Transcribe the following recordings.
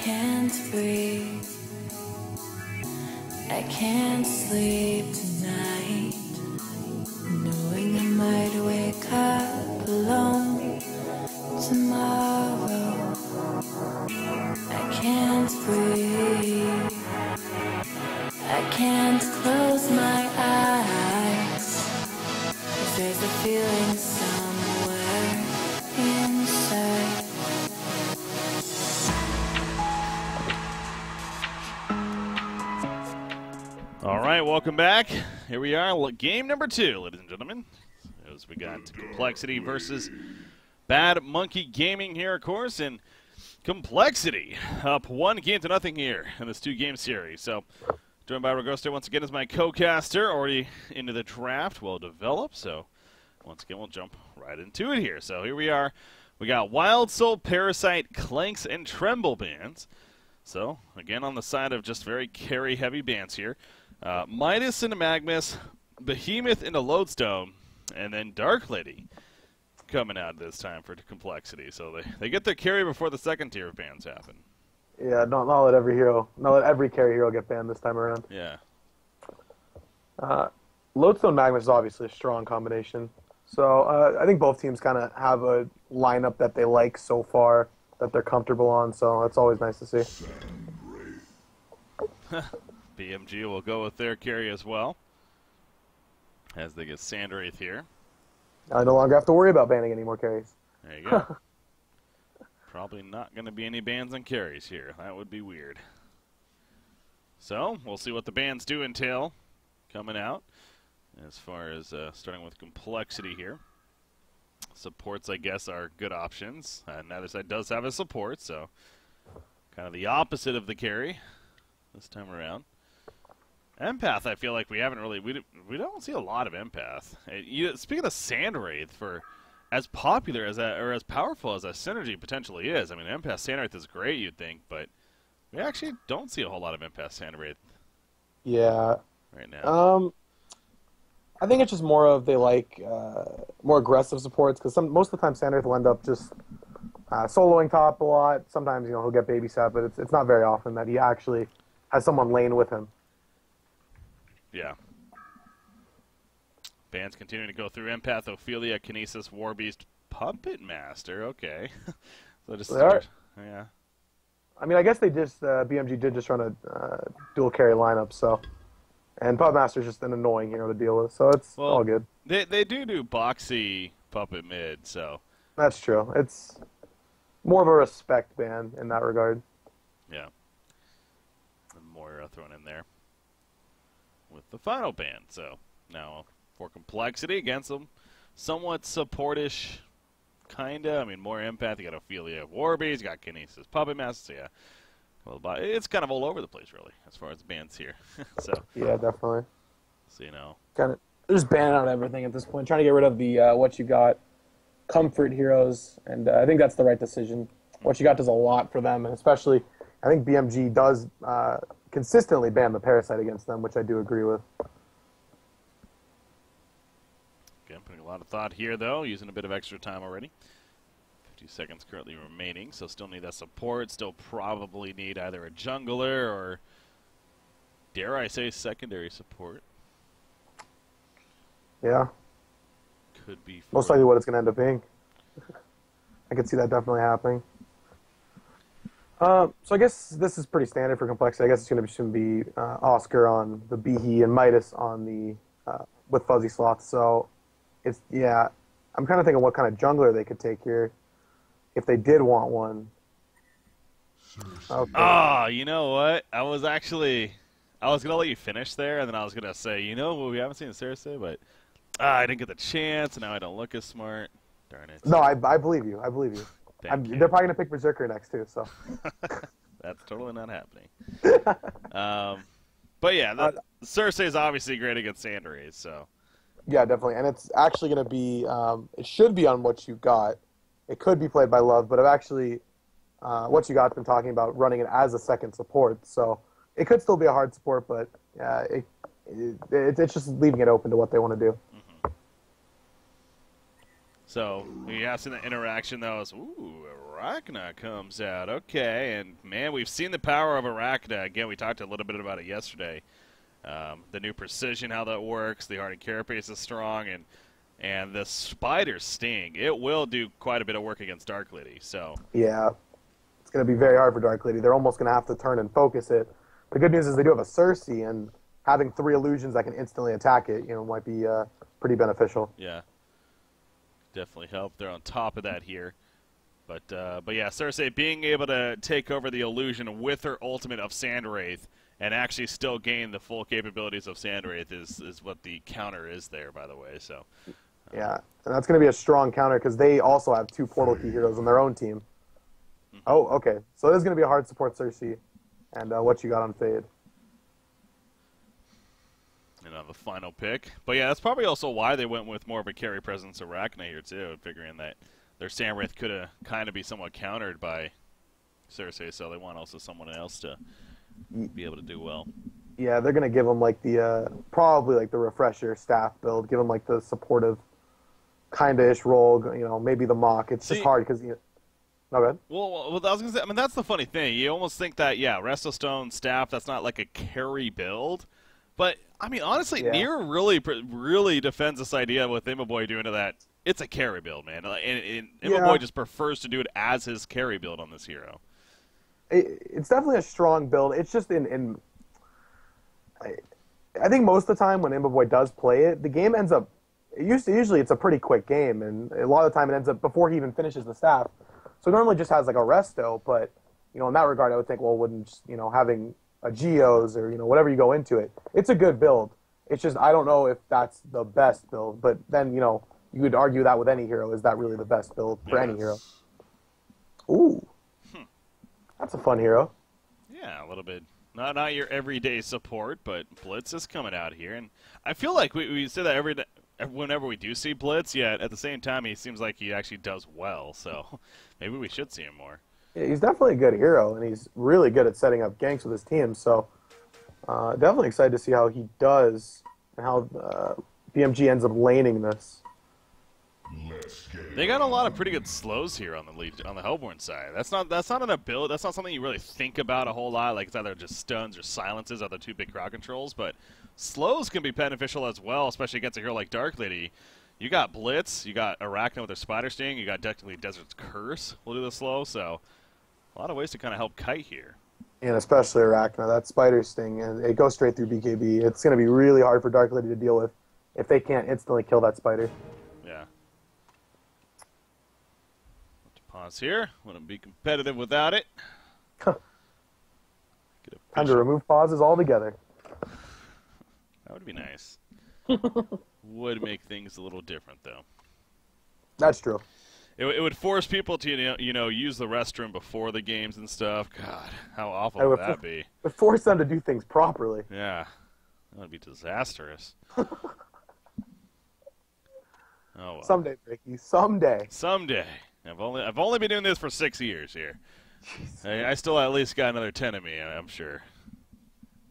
can't breathe. I can't sleep tonight, knowing I might wake up alone tomorrow. I can't breathe. I can't close my eyes, 'cause there's a feeling somewhere inside. All right, welcome back. Here we are, game number 2, ladies and gentlemen. As we got Complexity versus Bad Monkey Gaming here, of course, and Complexity up 1-0 here in this 2-game series. So, joined by Ragosto once again as my co-caster, already into the draft, well developed. So, once again, we'll jump right into it here. So, here we are. We got Wild Soul, Parasite, Clanks, and Tremble bands. So, again, on the side of just very carry-heavy bands here. Midas into Magmus, Behemoth into Lodestone, and then Dark Lady coming out this time for Complexity. So they get their carry before the second tier of bans happen. Yeah, not let every carry hero get banned this time around. Yeah. Lodestone Magmus is obviously a strong combination. So I think both teams kind of have a lineup that they like so far, that they're comfortable on, so that's always nice to see. BMG will go with their carry as well, as they get Sandwraith here. I no longer have to worry about banning any more carries. There you go. Probably not going to be any bans and carries here. That would be weird. So, we'll see what the bans do entail coming out, as far as starting with Complexity here. Supports, I guess, are good options. Neither side does have a support, so kind of the opposite of the carry this time around. Empath, I feel like we haven't really, we don't see a lot of Empath. Speaking of Sandwraith, for as popular as that, or as powerful as that synergy potentially is, I mean, Empath Sandwraith is great, you'd think, but we actually don't see a whole lot of Empath Sandwraith. Yeah. Right now. I think it's just more of they like more aggressive supports, because most of the time Sandwraith will end up just soloing top a lot. Sometimes he'll get babysat, but it's not very often that he actually has someone lane with him. Yeah. Bands continuing to go through Empath, Ophelia, Kinesis, Warbeast, Puppet Master. Okay. So just start. Yeah. I mean, I guess they just BMG did just run a dual carry lineup, so, and Puppet Master's just an annoying hero to deal with, so it's all good. They do boxy Puppet mid, so that's true. It's more of a respect ban in that regard. Yeah. And Moira thrown in there with the final ban. So now for Complexity against them, somewhat supportish, kinda. I mean, more Empath. You got Ophelia, Warbeast, you got Kinesis, Puppet Master. So yeah, well, it's kind of all over the place, really, as far as bans here. So yeah, definitely. So kind of just banning out everything at this point, trying to get rid of the what you got comfort heroes, and I think that's the right decision. What you got does a lot for them, and especially I think BMG does consistently ban the Parasite against them, which I do agree with. Again, putting a lot of thought here, though, using a bit of extra time already. 50 seconds currently remaining, so still need that support. Still probably need either a jungler or, dare I say, secondary support. Yeah. Could be. Most likely what it's going to end up being. I could see that definitely happening. So I guess this is pretty standard for Complexity. I guess it's going to be Oscar on the Behe and Midas on the with fuzzy slots. So it's I'm kind of thinking what kind of jungler they could take here if they did want one. Okay. Ah, you know what? I was going to let you finish there, and then I was going to say, we haven't seen Cersei, but I didn't get the chance, and now I don't look as smart. Darn it. No, I believe you. I believe you. They're probably going to pick Berserker next, too. So that's totally not happening. But yeah, Cersei is obviously great against Sandwraith, so. Yeah, definitely. And it's actually going to be, it should be on What You Got. It could be played by Love, but I've actually, What You Got's been talking about running it as a second support. So it could still be a hard support, but it's just leaving it open to what they want to do. So we have seen the interaction, though. Ooh, Arachna comes out. Okay, and man, we've seen the power of Arachna. Again, we talked a little bit about it yesterday. The new precision, how that works, the hardened carapace is strong, and the spider sting. It will do quite a bit of work against Dark Lady. So Yeah, it's going to be very hard for Dark Lady. They're almost going to have to turn and focus it. The good news is they do have a Cersei, and having 3 illusions that can instantly attack it, might be pretty beneficial. Yeah, definitely help. They're on top of that here. But yeah, Cersei being able to take over the illusion with her ultimate of Sandwraith and actually still gain the full capabilities of Sandwraith is what the counter is there, by the way. So yeah, and that's going to be a strong counter because they also have 2 portal key heroes on their own team. Oh, okay. So this is going to be a hard support Cersei. And what you got on Fade. And on the final pick. But yeah, that's probably also why they went with more of a carry presence Arachna here too, figuring that their Sandwraith could have kind of be somewhat countered by Cersei, so they want also someone else to be able to do well. Yeah, they're going to give them like the, probably like the refresher staff build, give them like the supportive kind-of-ish role, maybe the mock. It's just hard because, No, go ahead. Well, I was gonna say, I mean, that's the funny thing. You almost think that, yeah, Resto Stone staff, that's not like a carry build. But, I mean, honestly, Nier really defends this idea with Immaboy doing to that. It's a carry build, man. And Immaboy just prefers to do it as his carry build on this hero. It's definitely a strong build. It's just I think most of the time when Immaboy does play it, the game ends up, usually it's a pretty quick game, and a lot of the time it ends up before he even finishes the staff. So it normally just has like a resto, but in that regard, I would think, well, wouldn't just, having a Geos or whatever you go into it, it's a good build. It's just I don't know if that's the best build. But then you would argue that with any hero, is that really the best build for any hero? Ooh, that's a fun hero. Yeah, a little bit. Not your everyday support, but Blitz is coming out here, and I feel like we say that whenever we do see Blitz, yet at the same time he seems like he actually does well, so maybe we should see him more. Yeah, he's definitely a good hero, and he's really good at setting up ganks with his team, so definitely excited to see how he does and how BMG ends up laning this. They got a lot of pretty good slows here on the Hellborn side. That's not an ability. That's not something you really think about a whole lot. Like it's either just stuns or silences are the 2 big crowd controls. But slows can be beneficial as well, especially against a hero like Dark Lady. You got Blitz, you got Arachna with her Spider Sting, you got technically Desert's Curse will do the slow. So a lot of ways to kind of help kite here. And especially Arachna, that Spider Sting, and it goes straight through BKB. It's going to be really hard for Dark Lady to deal with if they can't instantly kill that Spider. Yeah. Pause here. Wouldn't be competitive without it. Time to remove pauses altogether. That would be nice. Would make things a little different, though. That's true. It would force people to use the restroom before the games and stuff. God, how awful would that be? It would force them to do things properly. Yeah, that would be disastrous. Oh well. Someday, Ricky. Someday. Someday. I've only been doing this for 6 years here. I still at least got another 10 of me, I'm sure.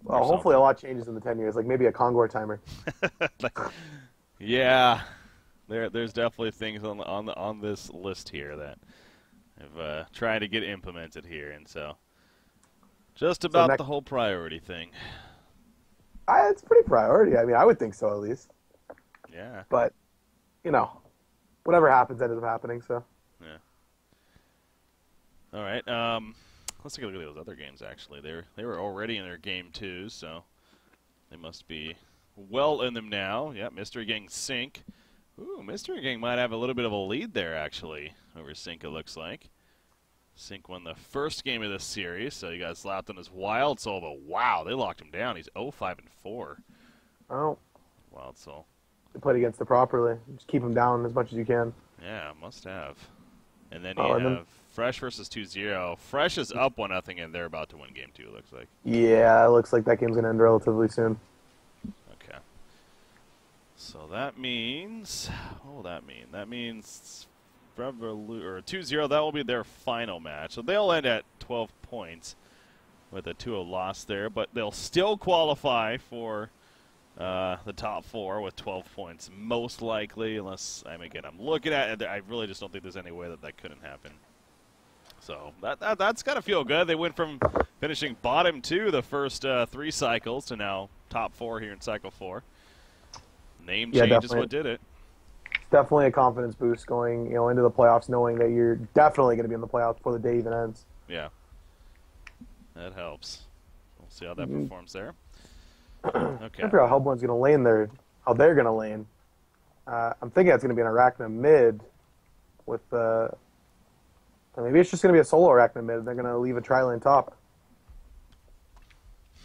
Well, hopefully a lot changes in the 10 years, like maybe a Kongor timer. Yeah, there's definitely things on this list here that I've tried to get implemented here, and so just about the whole priority thing. It's pretty priority. I mean, I would think so at least. Yeah. But whatever happens ends up happening. So. Yeah. All right. Let's take a look at those other games. Actually, they were already in their game 2, so they must be well in them now. Yeah, Mystery Gang Sync. Ooh, Mystery Gang might have a little bit of a lead there actually over Sync. It looks like Sync won the first game of this series, so you guys slapped on his Wild Soul. But wow, they locked him down. He's 0-5-4. Oh. Wild Soul. They played against it properly. Just keep him down as much as you can. Yeah, must have. And then you have Fresh versus 2-0. Fresh is up 1-0, and they're about to win game 2, it looks like. Yeah, it looks like that game's going to end relatively soon. Okay. So that means... What will that mean? That means 2-0, that will be their final match. So they'll end at 12 points with a 2-0 loss there, but they'll still qualify for... the top 4 with 12 points, most likely, unless, I'm looking at it, I really just don't think there's any way that couldn't happen. So that's got to feel good. They went from finishing bottom 2 the first 3 cycles to now top 4 here in Cycle 4. Name change is what did it. It's definitely a confidence boost going into the playoffs, knowing that you're definitely going to be in the playoffs before the day even ends. Yeah, that helps. We'll see how that performs there. Okay. I figure out how Hellborn's going to lane there, how they're going to lane. I'm thinking it's going to be an Arachna mid with maybe it's just going to be a solo Arachna mid. They're going to leave a tri-lane top.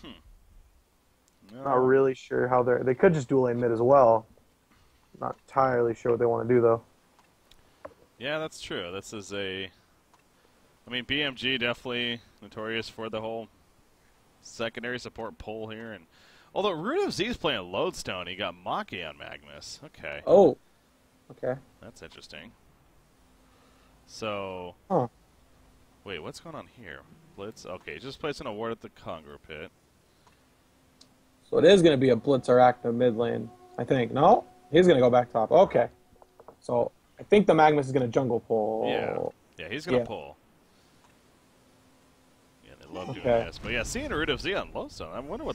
No. Not really sure how they could just dual lane mid as well. Not entirely sure what they want to do though. Yeah, that's true. This is BMG definitely notorious for the whole secondary support pull here, and although Root of Z's playing Lodestone, he got Maki on Magnus. Okay. Oh. Okay. That's interesting. So, wait, what's going on here? Blitz? Okay, just placing a ward at the Congo pit. So it is going to be a Blitz Arachna mid lane, I think. No? He's going to go back top. Okay. So I think the Magnus is going to jungle pull. Yeah, he's going to pull. Yeah, they love doing this. But yeah, seeing Root of Z on Lodestone, I wonder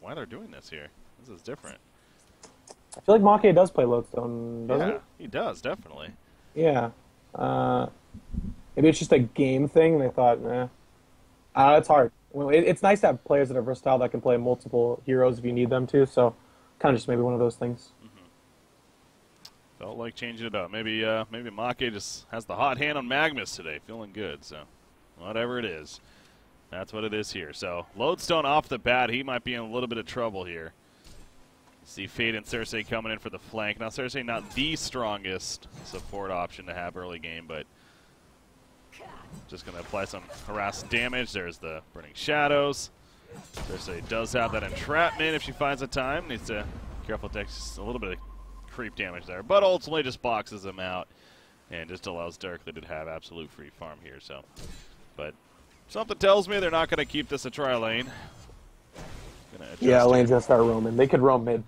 why they're doing this here. This is different. I feel like Make does play Lodestone, doesn't he? He does, definitely. Yeah. Maybe it's just a game thing, and they thought, nah. It's hard. Well, it's nice to have players that are versatile that can play multiple heroes if you need them to, so kind of just maybe one of those things. Felt like changing it up. Maybe Make just has the hot hand on Magnus today, feeling good, so whatever it is. That's what it is here. So Lodestone off the bat, he might be in a little bit of trouble here. See Fade and Cersei coming in for the flank. Now Cersei not the strongest support option to have early game, but just going to apply some harass damage. There's the Burning Shadows. Cersei does have that entrapment if she finds the time. Needs to careful to take just a little bit of creep damage there, but ultimately just boxes him out and just allows Darkly to have absolute free farm here. So, but something tells me they're not going to keep this a tri lane. Yeah, lane's going to start roaming. They could roam mid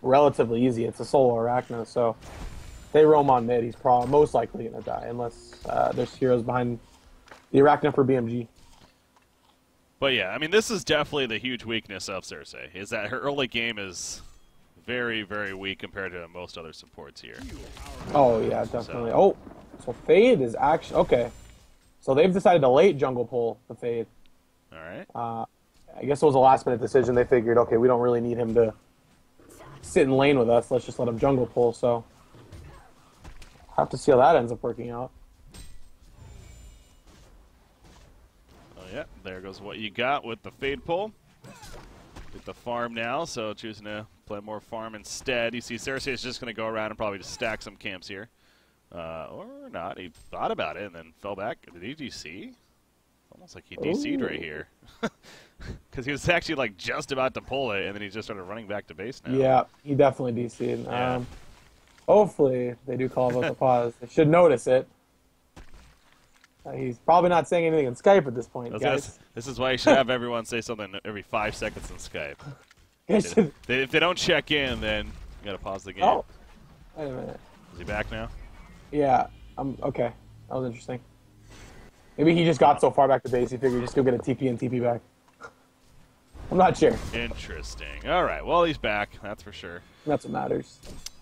relatively easy. It's a solo Arachna, so if they roam on mid, he's probably most likely going to die unless there's heroes behind the Arachna for BMG. But yeah, I mean, this is definitely the huge weakness of Cersei, is that her early game is very, very weak compared to most other supports here. Oh, yeah, definitely. So Fade is actually... Okay. So they've decided to late jungle pull the Fade. All right. I guess it was a last-minute decision. They figured, okay, we don't really need him to sit in lane with us. Let's just let him jungle pull, so... Have to see how that ends up working out. Oh, yeah. There goes what you got with the Fade pull. Get the farm now, so choosing to play more farm instead. You see Cersei is just going to go around and probably just stack some camps here. Or not. He thought about it and then fell back. Did he DC? Almost like he DC'd right here. Because he was actually like just about to pull it, and then he just started running back to base now. Yeah, he definitely DC'd. Yeah. Hopefully they do call about the pause. They should notice it. He's probably not saying anything in Skype at this point, guys. This is why you should have everyone say something every 5 seconds in Skype. If they don't check in, then you gotta pause the game. Oh, wait a minute. Is he back now? Yeah. Okay. That was interesting. Maybe he just got so far back to base, he figured just go get a TP and TP back. I'm not sure. Interesting. All right. Well, he's back. That's for sure. That's what matters.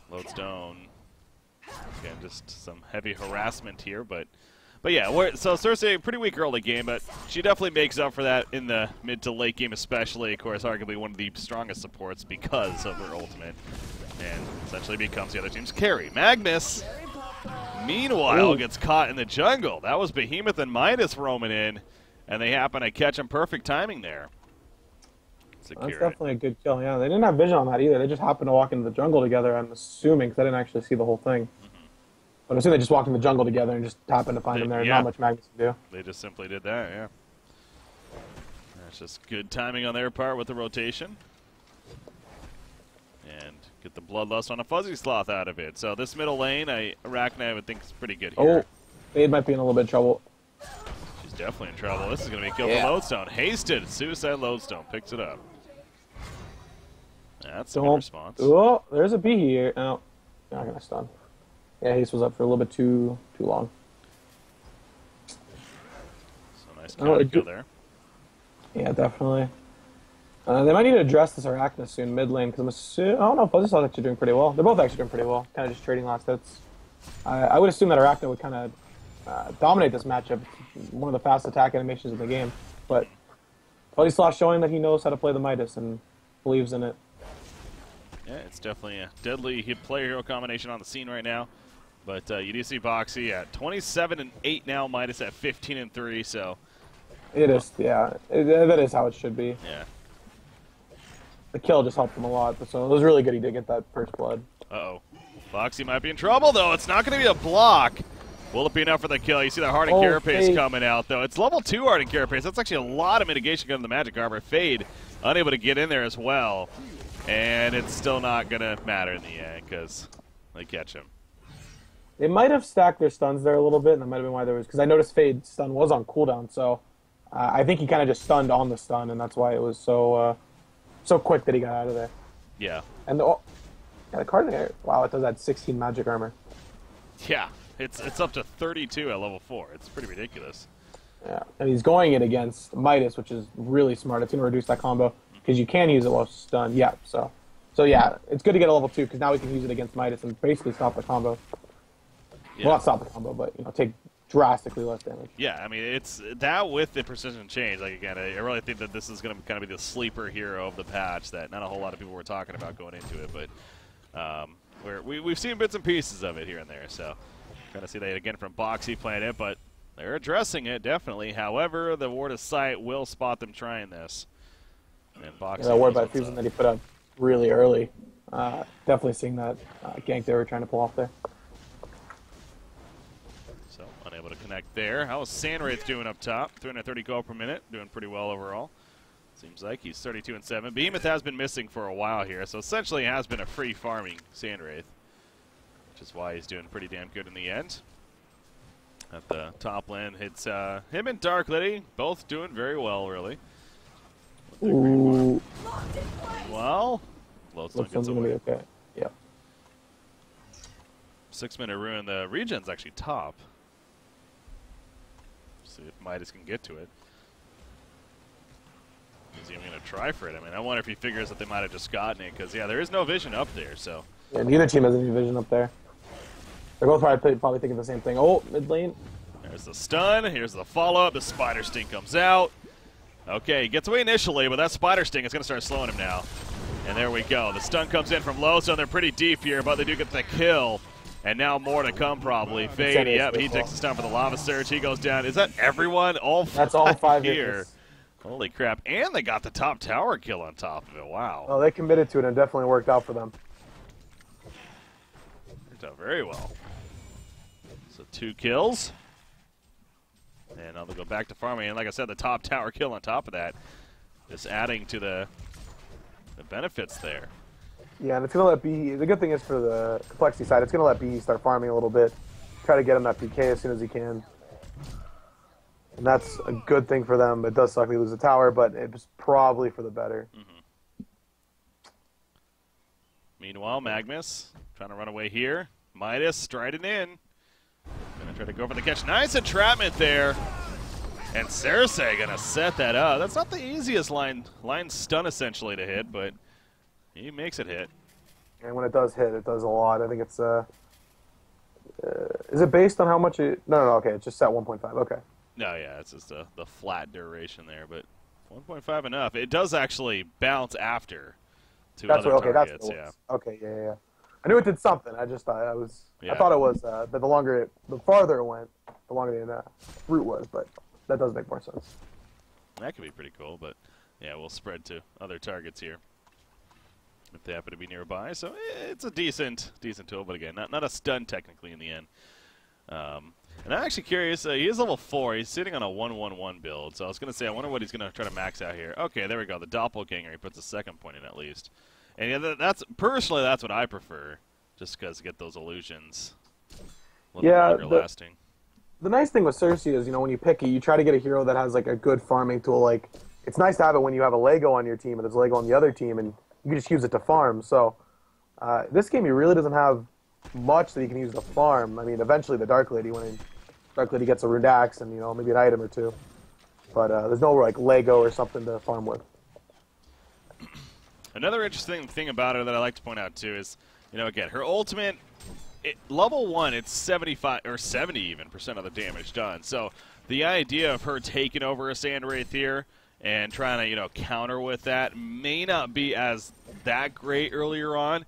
Lodestone. Again, just some heavy harassment here, but yeah. So Cersei, pretty weak early game, but she definitely makes up for that in the mid to late game, especially. Of course, arguably one of the strongest supports because of her ultimate, and essentially becomes the other team's carry. Magnus, meanwhile, gets caught in the jungle. That was Behemoth and Midas roaming in, and they happen to catch him perfect timing there. That's definitely a good kill. Yeah, they didn't have vision on that either. They just happened to walk into the jungle together, I'm assuming, because I didn't actually see the whole thing. But I'm assuming they just walked in the jungle together and just happened to find him there. Yeah. Not much Magnus can do. They just simply did that, yeah. That's just good timing on their part with the rotation. And get the Bloodlust on a Fuzzy Sloth out of it. So this middle lane, Arachna, I would think is pretty good here. Oh, Fade might be in a little bit of trouble. She's definitely in trouble. This is going to be a kill for Lodestone. Hasted, Suicide Lodestone picks it up. That's a good response. Oh, there's a B here. Oh, not going to stun. Yeah, Haste was up for a little bit too long. Nice counter kill there. Yeah, definitely. They might need to address this Arachna soon, mid lane, because I don't know, Fuzzy Saw's actually doing pretty well. They're both actually doing pretty well, kind of just trading last hits. I would assume that Arachna would kind of dominate this matchup. It's one of the fast attack animations in the game, but Fuzzy Saw's showing that he knows how to play the Midas and believes in it. Yeah, it's definitely a deadly player-hero combination on the scene right now. But you do see Boxy at 27-8 now, Midas at 15-3, so... It is, yeah. That is how it should be. Yeah. The kill just helped him a lot, so it was really good he did get that first blood. Uh-oh. Boxy might be in trouble, though. It's not going to be a block. Will it be enough for the kill? You see that Hardened Carapace coming out, though. It's level 2 Hardened Carapace. That's actually a lot of mitigation going to the Magic Armor. Fade unable to get in there as well. And it's still not going to matter in the end because they catch him. They might have stacked their stuns there a little bit, and that might have been why there was... Because I noticed Fade's stun was on cooldown, so I think he kind of just stunned on the stun, and that's why it was so quick that he got out of there. Yeah. And the card in there, wow, it does add 16 magic armor. Yeah, it's up to 32 at level 4. It's pretty ridiculous. Yeah, and he's going it against Midas, which is really smart. It's going to reduce that combo because you can use it while stunned. Yeah, so yeah, it's good to get a level 2 because now we can use it against Midas and basically stop the combo. Yeah. Well, not stop the combo, but take drastically less damage. Yeah, I mean, it's that with the precision change. Like, again, I really think that this is going to kind of be the sleeper hero of the patch that not a whole lot of people were talking about going into it, but we've seen bits and pieces of it here and there, so kind of see that again from Boxy playing it, but they're addressing it, definitely. However, the Ward of Sight will spot them trying this. And Boxy that Ward by Fusion that he put up really early. Definitely seeing that gank they were trying to pull off there. So, unable to connect there. How is Sandwraith doing up top? 330 gold per minute, doing pretty well overall. Seems like he's 32-7. Behemoth has been missing for a while here, so essentially has been a free farming Sandwraith, which is why he's doing pretty damn good in the end. At the top lane, it's him and Dark Lady, both doing very well, really. Ooh. Well, Lodestone gets away. Okay. Yeah. 6-minute ruin. The regen's actually top. See if Midas can get to it. Is he even going to try for it? I mean, I wonder if he figures that they might have just gotten it, because, yeah, there is no vision up there, so. Yeah, neither team has any vision up there. They're both probably thinking the same thing. Oh, mid lane. There's the stun. Here's the follow-up. The Spider Sting comes out. Okay, he gets away initially, but that Spider Sting is going to start slowing him now. And there we go. The stun comes in from Lodestone. They're pretty deep here, but they do get the kill. And now more to come, probably. Fade, yep, he takes the stun for the Lava Surge. He goes down. Is that everyone? That's all 5 here. hits. Holy crap. And they got the top tower kill on top of it. Wow. Oh, they committed to it, and it definitely worked out for them. Worked out very well. So 2 kills. And now they'll go back to farming. And like I said, the top tower kill on top of that. Just adding to the benefits there. Yeah, and it's going to let BE, the good thing is for the complexity side, it's going to let BE start farming a little bit, try to get him that PK as soon as he can. And that's a good thing for them. It does suck they lose the tower, but it's probably for the better. Mm-hmm. Meanwhile, Magnus trying to run away here. Midas striding in. Gonna try to go for the catch. Nice entrapment there. And Cersei gonna set that up. That's not the easiest line stun essentially to hit, but he makes it hit. And when it does hit, it does a lot. I think it's is it based on how much it? No, okay, it's just set 1.5. Okay. No, yeah, it's just the flat duration there, but 1.5 enough. It does actually bounce after to that's other what, okay, targets. that's what it was. Okay, yeah. I knew it did something. I just thought Yeah. I thought it was, but the farther it went, the longer the route was. But that does make more sense. That could be pretty cool, but yeah, we'll spread to other targets here if they happen to be nearby. So it's a decent tool, but again, not a stun technically in the end. And I'm actually curious. He is level 4. He's sitting on a 1-1-1 build. So I was going to say, I wonder what he's going to try to max out here. Okay, there we go. The Doppelganger. He puts a second point in at least. And yeah, that's what I prefer, just because get those illusions a little longer lasting. The nice thing with Cersei is, when you pick it, you try to get a hero that has like a good farming tool. Like, it's nice to have it when you have a Lego on your team and there's a Lego on the other team, and you can just use it to farm. So this game, he really doesn't have much that you can use to farm. I mean, eventually the Dark Lady, when Dark Lady gets a Rune Axe and maybe an item or two. but there's no like Lego or something to farm with. Another interesting thing about her that I like to point out too is, you know, again, her ultimate, level 1, it's 75 or 70 even % of the damage done. So the idea of her taking over a Sandwraith here and trying to, you know, counter with that may not be as that great earlier on.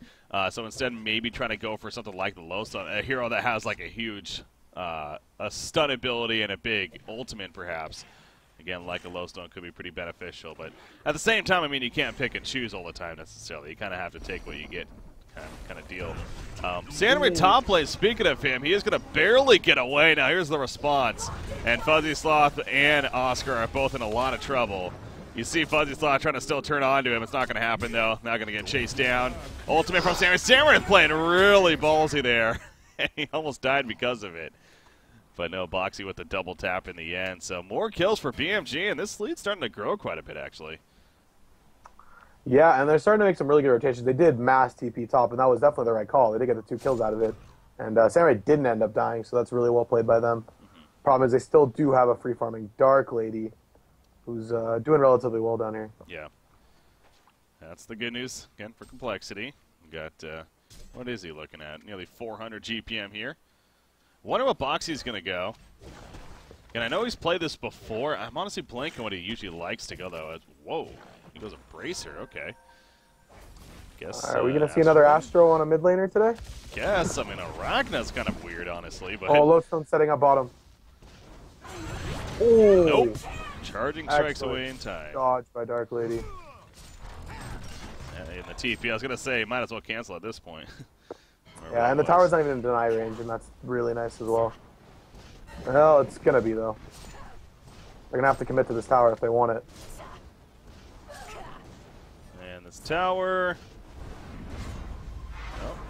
So instead, maybe trying to go for something like the Lowstone, a hero that has like a huge a stun ability and a big ultimate, perhaps. Again, like a Lowstone could be pretty beneficial, but at the same time, I mean, you can't pick and choose all the time necessarily. You kind of have to take what you get, kind of deal. Sandwraith top lane, speaking of him, he is going to barely get away. Now here's the response, and Fuzzy Sloth and Oscar are both in a lot of trouble. You see Fuzzy Sloth trying to still turn on to him. It's not going to happen, though. Not going to get chased down. Ultimate from Sandwraith. Sandwraith playing really ballsy there. He almost died because of it. But no, Boxy with the double tap in the end. So more kills for BMG, and this lead's starting to grow quite a bit, actually. Yeah, and they're starting to make some really good rotations. They did mass TP top, and that was definitely the right call. They did get the 2 kills out of it. And Sandwraith didn't end up dying, so that's really well played by them. Problem is they still do have a free-farming Dark Lady who's doing relatively well down here. Yeah. That's the good news, again, for Complexity. We got, what is he looking at? Nearly 400 GPM here. Wonder what Boxy's going to go. And I know he's played this before. I'm honestly blanking what he usually likes to go, though. Whoa. He goes a Bracer. Okay. Guess. Are we going to see another Astro on a mid laner today? Guess. I mean, Arachna's kind of weird, honestly. But oh, Lowstone setting up bottom. Oh. Nope. Charging strikes away in time. Dodge by Dark Lady. In the TP, I was going to say, might as well cancel at this point. Yeah, and the tower's not even in deny range, and that's really nice as well. Well, it's going to be, though. They're going to have to commit to this tower if they want it. And this tower.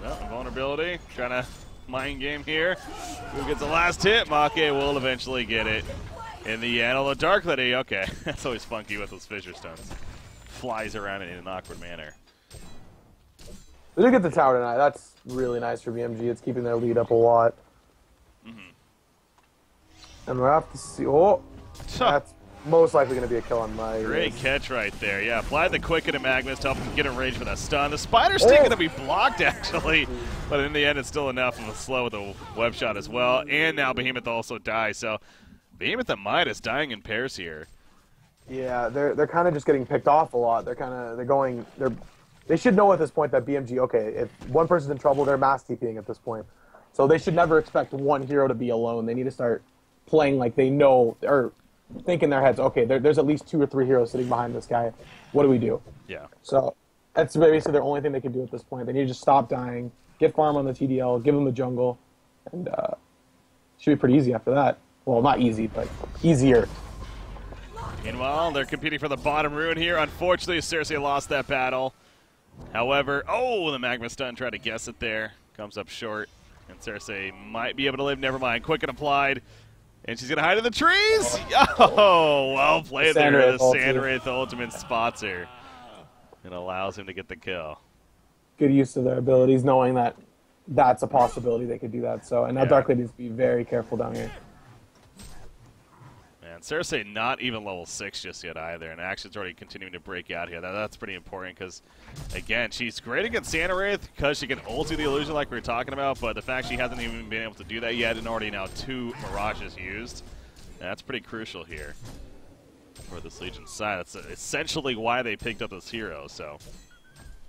No, vulnerability. Trying to mind game here. Who gets the last hit? Make will eventually get it. In the end, although Dark Lady, okay. That's always funky with those fissure stuns. Flies around in an awkward manner. They did get the tower tonight. That's really nice for BMG. It's keeping their lead up a lot. And we'll have to see. Oh, that's most likely going to be a kill on my. Great catch right there. Yeah, apply the quicken to Magnus to help him get in range for that stun. The Spider's still going to be blocked, actually. But in the end, it's still enough of a slow with a web shot as well. And now Behemoth also dies. So Behemoth and Midas dying in pairs here. Yeah, they're kind of just getting picked off a lot. They should know at this point that BMG, okay, if one person's in trouble, they're mass TPing at this point. So they should never expect one hero to be alone. They need to start playing like they know, or think in their heads, okay, there's at least 2 or 3 heroes sitting behind this guy. What do we do? Yeah. So that's basically their only thing they can do at this point. They need to just stop dying, get farm on the TDL, give them the jungle, and should be pretty easy after that. Well, not easy, but easier. Meanwhile, they're competing for the bottom rune here. Unfortunately, Cersei lost that battle. However, oh, the Magma Stun tried to guess it there. Comes up short. And Cersei might be able to live. Never mind. Quicken applied. And she's going to hide in the trees. Oh, well played there. The Sandwraith ultimate spots her. And allows him to get the kill. Good use of their abilities, knowing that that's a possibility they could do that. So, and now Dark Lady needs to be very careful down here. And Cersei not even level 6 just yet either, and action's already continuing to break out here. That's pretty important because, again, she's great against Sandwraith because she can ulti the illusion like we were talking about, but the fact she hasn't even been able to do that yet and already now 2 Mirages used, that's pretty crucial here for this Legion side. That's essentially why they picked up this hero, so.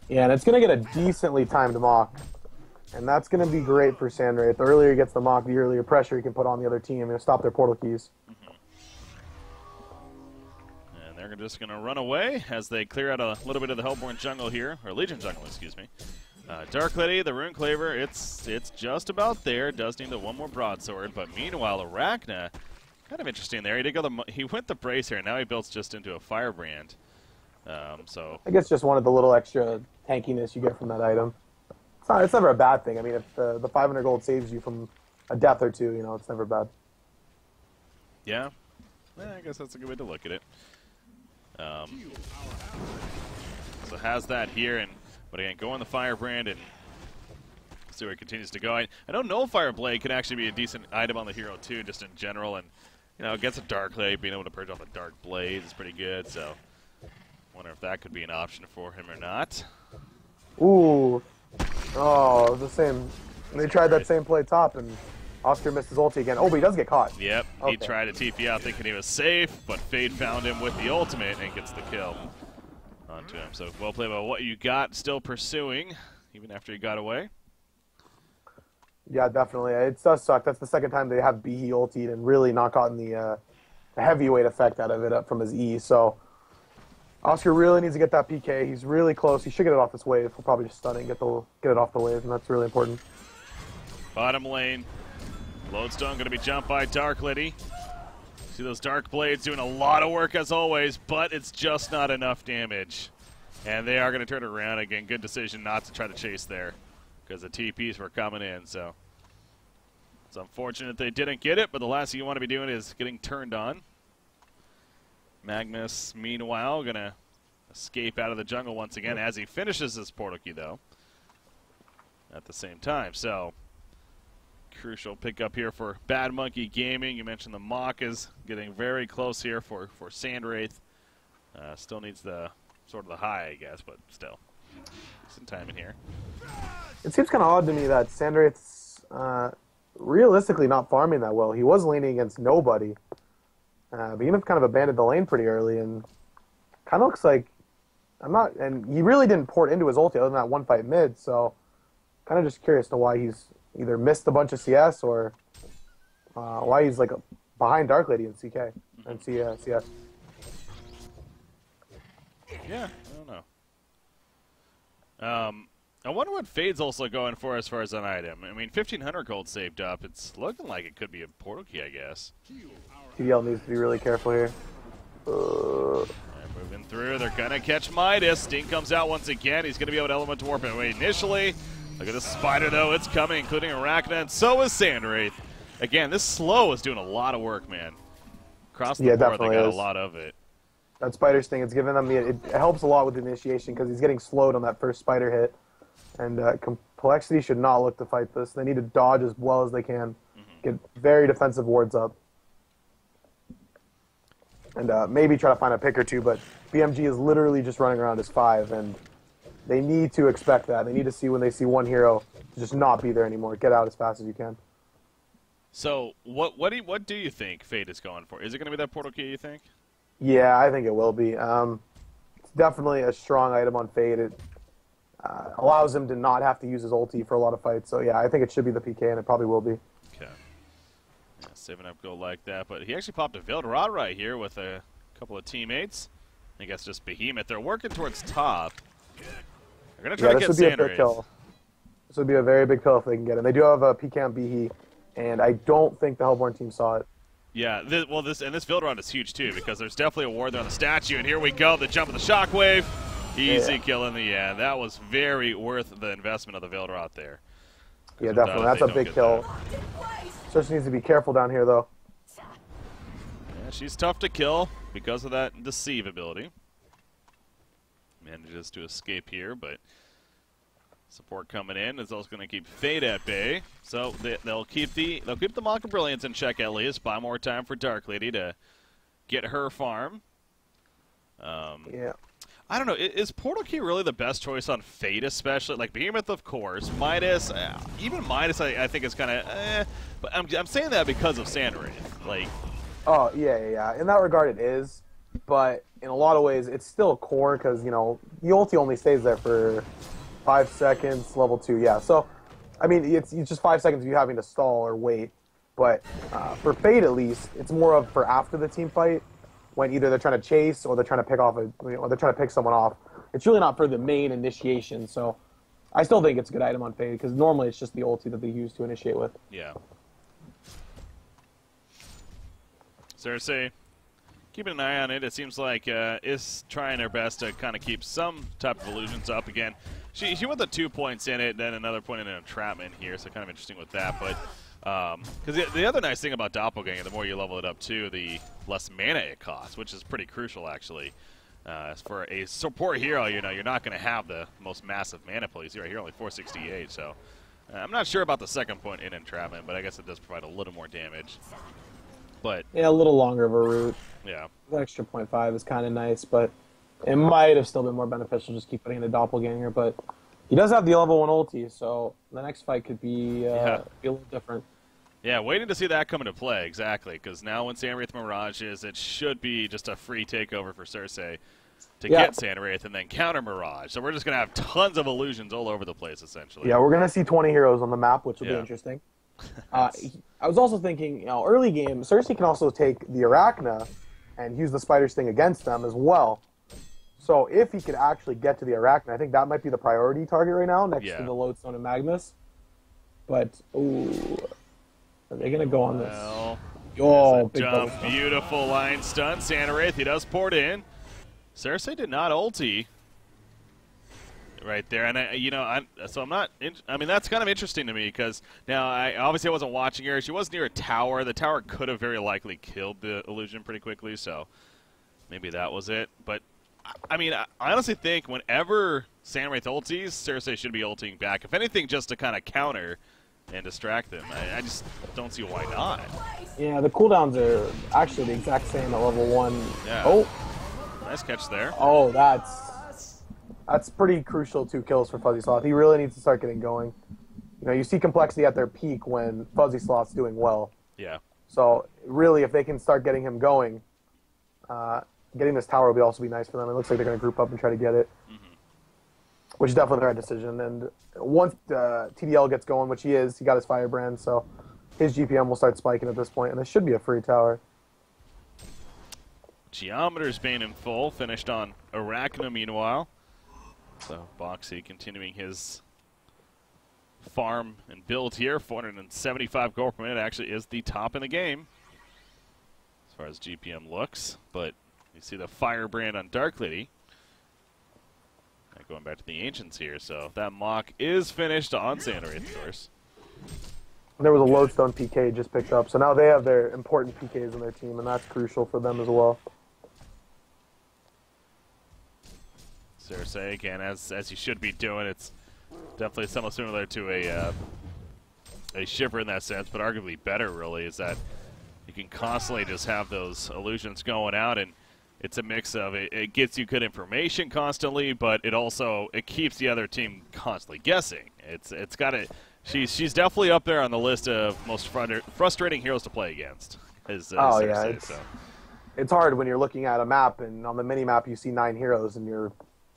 Yeah, and it's going to get a decently timed Mach, and that's going to be great for Sandwraith. The earlier he gets the Mach, the earlier pressure he can put on the other team and stop their portal keys. They're just going to run away as they clear out a little bit of the Hellborn jungle here, or Legion jungle, excuse me. Dark Lady, the Rune Claver, it's just about there. Does need the one more broadsword, but meanwhile, Arachna, kind of interesting there. He went the brace here, and now he builds just into a Firebrand. So I guess just wanted the little extra tankiness you get from that item. It's never a bad thing. I mean, if the 500 gold saves you from a death or 2, you know, it's never bad. Yeah, I guess that's a good way to look at it. So has that here, but again, go on the Firebrand and see where it continues to go. I know No Fire Blade can actually be a decent item on the hero too, just in general, and You know, against a Dark Lady, being able to purge off the Dark Blades is pretty good, so wonder if that could be an option for him or not. Ooh. Oh, the same. They tried that same play top, and Oscar missed his ulti again. Oh, but he does get caught. Yep, okay. He tried to TP out thinking he was safe, but Fade found him with the ultimate and gets the kill onto him. So well played by what you got, still pursuing, even after he got away. Yeah, definitely. It does suck. That's the second time they have BE ultied and really not gotten the heavyweight effect out of it up from his E. So Oscar really needs to get that PK. He's really close. He should get it off this wave. He'll probably just stun it and get it off the wave, and that's really important. Bottom lane. Lodestone going to be jumped by Dark Lady. See those Dark Blades doing a lot of work as always, but it's just not enough damage. And they are going to turn it around again. Good decision not to try to chase there because the TPs were coming in. So it's unfortunate they didn't get it, but the last thing you want to be doing is getting turned on. Magnus, meanwhile, going to escape out of the jungle once again as he finishes his portal key, though, at the same time. So crucial pickup here for Bad Monkey Gaming. You mentioned the Mach is getting very close here for Sandwraith. Still needs the sort of the high, I guess, but still some time in here. It seems kind of odd to me that Sandwraith's realistically not farming that well. He was laning against nobody. Behemoth kind of abandoned the lane pretty early, and kind of looks like and he really didn't port into his ulti other than that one fight mid, so kind of just curious to why he's either missed a bunch of CS or why he's like behind Dark Lady in CK and CS. Yeah, I don't know. I wonder what Fade's also going for as far as an item. I mean, 1,500 gold saved up. It's looking like it could be a portal key, I guess. TDL needs to be really careful here. Moving through, they're gonna catch Midas. Sting comes out once again. He's gonna be able to element warp it away initially. Look at this spider, though. It's coming, including Arachna, and so is Sandwraith. Again, this slow is doing a lot of work, man. Across the board, they got a lot of it. That spider sting, it's giving them it helps a lot with the initiation because he's getting slowed on that first spider hit. And Complexity should not look to fight this. They need to dodge as well as they can. Get very defensive wards up. And maybe try to find a pick or two, but BMG is literally just running around as 5, and they need to expect that. They need to see when they see one hero to just not be there anymore. Get out as fast as you can. So what do you think Fate is going for? Is it going to be that portal key, you think? Yeah, I think it will be. It's definitely a strong item on Fate. It allows him to not have to use his ulti for a lot of fights. So yeah, I think it should be the PK, and it probably will be. Okay. Yeah, saving up gold like that, but he actually popped a Veiled Rod right here with a couple of teammates. I think that's just Behemoth. They're working towards top. They're going to try to get Sandwraith. This would be a very big kill if they can get him. They do have a PK on BE, and I don't think the Hellborn team saw it. Yeah, this Veiled Rod is huge too because there's definitely a ward there on the statue, and here we go, the jump of the Shockwave. Easy kill in the end. That was very worth the investment of the Veiled Rod there. Yeah, definitely. That's a big kill. Cersei needs to be careful down here, though. Yeah, she's tough to kill because of that deceive ability. Manages to escape here, but support coming in is also going to keep Fate at bay. So they'll keep the Mock of Brilliance in check at least. Buy more time for Dark Lady to get her farm. Yeah. I don't know. Is Portal Key really the best choice on Fate, especially? Like Behemoth, of course. Midas, even Midas, I think is kind of. But I'm saying that because of Sandwraith. Like. Oh yeah. In that regard, it is. But in a lot of ways, it's still core because the ulti only stays there for 5 seconds. Level 2, yeah. So, I mean, it's just 5 seconds of you having to stall or wait. But for Fate, at least, it's more of for after the team fight. When either they're trying to chase or they're trying to pick off or they're trying to pick someone off. It's really not for the main initiation, so I still think it's a good item on Fade because normally it's just the ulti that they use to initiate with. Yeah. Cersei, keeping an eye on it. It seems like is trying her best to kind of keep some type of illusions up again. She went the 2 points in it, then another point in an entrapment here, so kind of interesting with that, but. Because the other nice thing about Doppelganger, the more you level it up too, the less mana it costs, which is pretty crucial actually. As for a support hero, you're not going to have the most massive mana pool. You see right here, only 468. So I'm not sure about the second point in entrapment, but I guess it does provide a little more damage. But Yeah, a little longer of a route. yeah, The extra 0.5 is kind of nice, but it might have still been more beneficial just keep putting in the doppelganger. But he does have the level 1 ulti, so the next fight could be, be a little different. yeah, waiting to see that come into play, exactly, because now when Sandwraith Mirages, it should be just a free takeover for Cersei to get Sandwraith and then counter Mirage. So we're just going to have tons of illusions all over the place, essentially. Yeah, we're going to see 20 heroes on the map, which will be interesting. I was also thinking, early game, Cersei can also take the Arachna and use the Spider Sting against them as well. So if he could actually get to the Arachna, I think that might be the priority target right now, next to the Lodestone and Magnus. But, ooh... Are they going to go on this? Oh, big jump. Beautiful line stun. Sandwraith, he does port in. Cersei did not ulti right there. And, so I'm not – I mean, that's kind of interesting to me because now obviously I wasn't watching her. She was near a tower. The tower could have very likely killed the illusion pretty quickly, so maybe that was it. But, I mean, I honestly think whenever Sandwraith ultis, Cersei should be ulting back. If anything, just to kind of counter – and distract them. I just don't see why not. Yeah, the cooldowns are actually the exact same at level 1. Yeah. Oh. Nice catch there. Oh, that's pretty crucial 2 kills for Fuzzy Sloth. He really needs to start getting going. You see Complexity at their peak when Fuzzy Sloth's doing well. Yeah. So, really, if they can start getting him going, getting this tower will also be nice for them. It looks like they're going to group up and try to get it. Which is definitely the right decision. And once TDL gets going, which he is, he got his Firebrand, so his GPM will start spiking at this point, and this should be a free tower. Geometer's Bane in full, finished on Arachna meanwhile. So Boxy continuing his farm and build here. 475 gold per minute actually is the top in the game as far as GPM looks. But you see the Firebrand on Dark Lady. Going back to the Ancients here, so that mock is finished on Sandwraith, of course. There was a Lodestone PK just picked up, so now they have their important PKs in their team, and that's crucial for them as well. Cersei, again, as you should be doing, it's definitely somewhat similar to a Shiver in that sense, but arguably better, really, is that you can constantly just have those illusions going out, and it's a mix of it gets you good information constantly, but it keeps the other team constantly guessing. It's got it. She's definitely up there on the list of most frustrating heroes to play against. It's hard when you're looking at a map and on the mini map you see 9 heroes and you're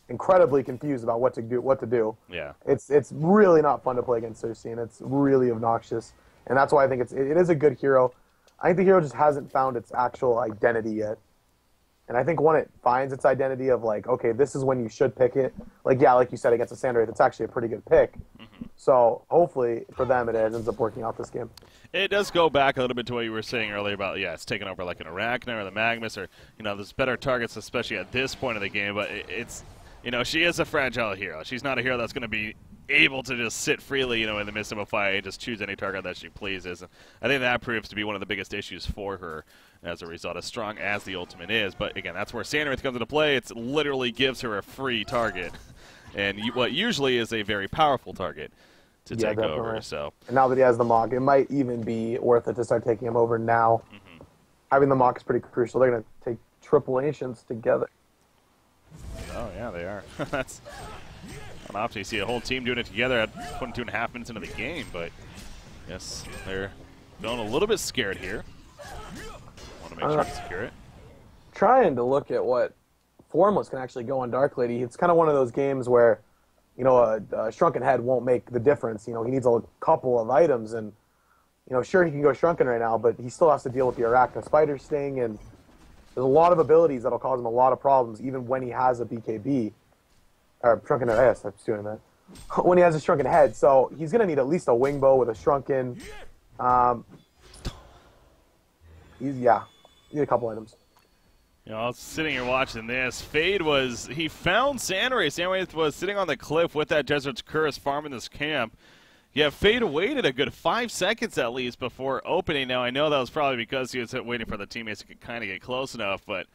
incredibly confused about what to do. Yeah, it's really not fun to play against Cersei, and it's really obnoxious. And that's why I think it is a good hero. I think the hero just hasn't found its actual identity yet. And I think when it finds its identity of, like, okay, this is when you should pick it, like you said, against a Sandwraith, it's actually a pretty good pick. So hopefully for them it ends up working out this game. It does go back a little bit to what you were saying earlier about, it's taking over like an Arachna or the Magnus or, there's better targets, especially at this point of the game. But it's, she is a fragile hero. She's not a hero that's going to be able to just sit freely, in the midst of a fight and just choose any target that she pleases. And I think that proves to be one of the biggest issues for her as a result, as strong as the ultimate is. But again, that's where Sandwraith comes into play. It literally gives her a free target, and what usually is a very powerful target to take over. So, and now that he has the mock, it might even be worth it to start taking him over now. Having the mock is pretty crucial. They're going to take triple Ancients together. Oh yeah, they are. That's often you see a whole team doing it together at 22.5 minutes into the game, but yes, they're going a little bit scared here. Want to make sure to secure it. Trying to look at what Formless can actually go on Dark Lady. It's kind of one of those games where, a Shrunken Head won't make the difference. He needs a couple of items, and, sure, he can go Shrunken right now, but he still has to deal with the Arachna Spider Sting, and there's a lot of abilities that'll cause him a lot of problems, even when he has a BKB. Or Shrunken Head, yes, I'm doing that. When he has a Shrunken Head, so he's going to need at least a Wing Bow with a Shrunken. Need a couple items. I was sitting here watching this. Fade he found Sandwraith. Sandwraith was sitting on the cliff with that Desert's Curse farming this camp. Yeah, Fade waited a good 5 seconds at least before opening. Now, I know that was probably because he was waiting for the teammates to kind of get close enough, but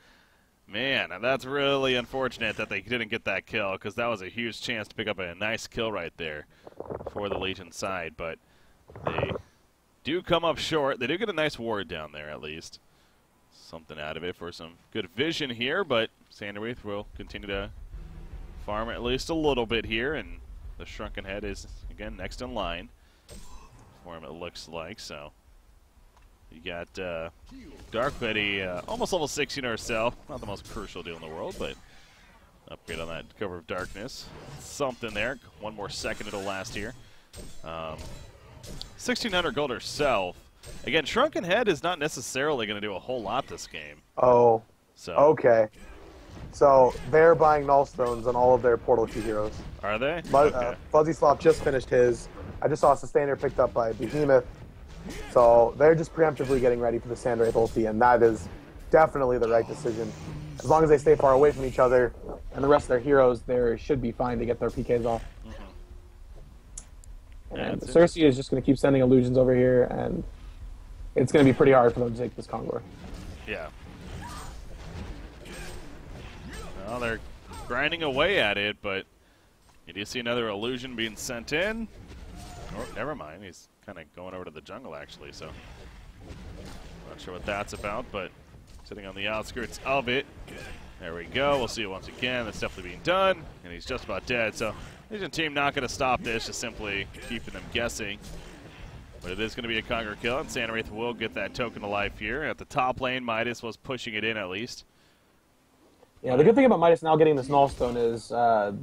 man, that's really unfortunate that they didn't get that kill, because that was a huge chance to pick up a nice kill right there for the Legion side. But they do come up short. They do get a nice ward down there, at least. Something out of it for some good vision here, but Sanderweath will continue to farm at least a little bit here, and the Shrunken Head is, again, next in line for him, it looks like. So you got Dark Betty, almost level 16 herself. Not the most crucial deal in the world, but upgrade on that Cover of Darkness. Something there. One more second it'll last here. 1,600 gold herself. Again, Shrunken Head is not necessarily going to do a whole lot this game. Oh, so okay. So they're buying Nullstones on all of their Portal Key heroes. Are they? But okay. Fuzzy Slop just finished his. I just saw a Sustainer picked up by Behemoth. So they're just preemptively getting ready for the Sandwraith ulti, and that is definitely the right decision. As long as they stay far away from each other and the rest of their heroes, they should be fine to get their PKs off. And Cersei is just going to keep sending illusions over here, and it's going to be pretty hard for them to take this Kongor. Yeah. Well, they're grinding away at it, but you do see another illusion being sent in. Oh, never mind. He's kind of going over to the jungle, actually, so not sure what that's about, but sitting on the outskirts of it. There we go. We'll see it once again. That's definitely being done, and he's just about dead. So Legion team not going to stop this, just simply keeping them guessing. But it is going to be a Kongor kill, and Sanderweath will get that token to life here. At the top lane, Midas was pushing it in at least. Yeah, the good thing about Midas now getting this Nullstone is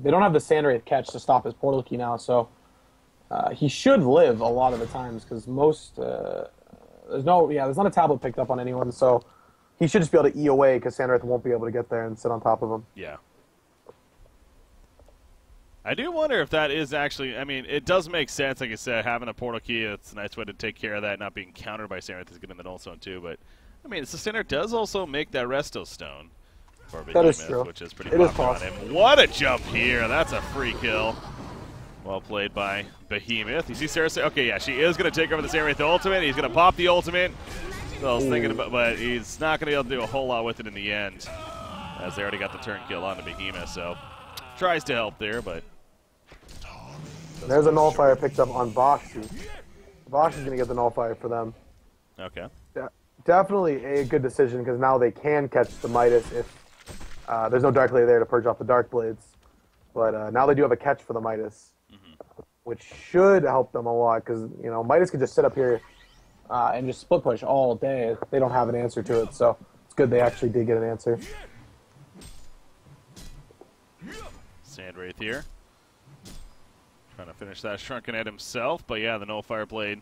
they don't have the Sanderweath catch to stop his Portal Key now, so he should live a lot of the times because most there's not a tablet picked up on anyone, so he should just be able to E away because Sanderweath won't be able to get there and sit on top of him. Yeah. I do wonder if that is actually, I mean, it does make sense, like I said, having a Portal Key, it's a nice way to take care of that, not being countered by Sanderweath is getting the Nullstone too, but, I mean, the Standard does also make that Resto Stone for Behemoth, that is true. which is pretty popular on him. What a jump here! That's a free kill. Well played by Behemoth. You see Cersei? Okay, yeah, she is going to take over the Sanderweath ultimate. He's going to pop the ultimate. So I was thinking about, but he's not going to be able to do a whole lot with it in the end, as they already got the turn kill on the Behemoth, so tries to help there, but... There's a Nullifier picked up on Boxy. Boxy's going to get the Nullifier for them. Okay. Definitely a good decision because now they can catch the Midas if there's no Dark Blade there to purge off the Dark Blades. But now they do have a catch for the Midas, which should help them a lot because, you know, Midas could just sit up here and just split push all day if they don't have an answer to it. So it's good they actually did get an answer. Sanderweath here. Trying to finish that Shrunken Head himself, but yeah, the Nullifier Blade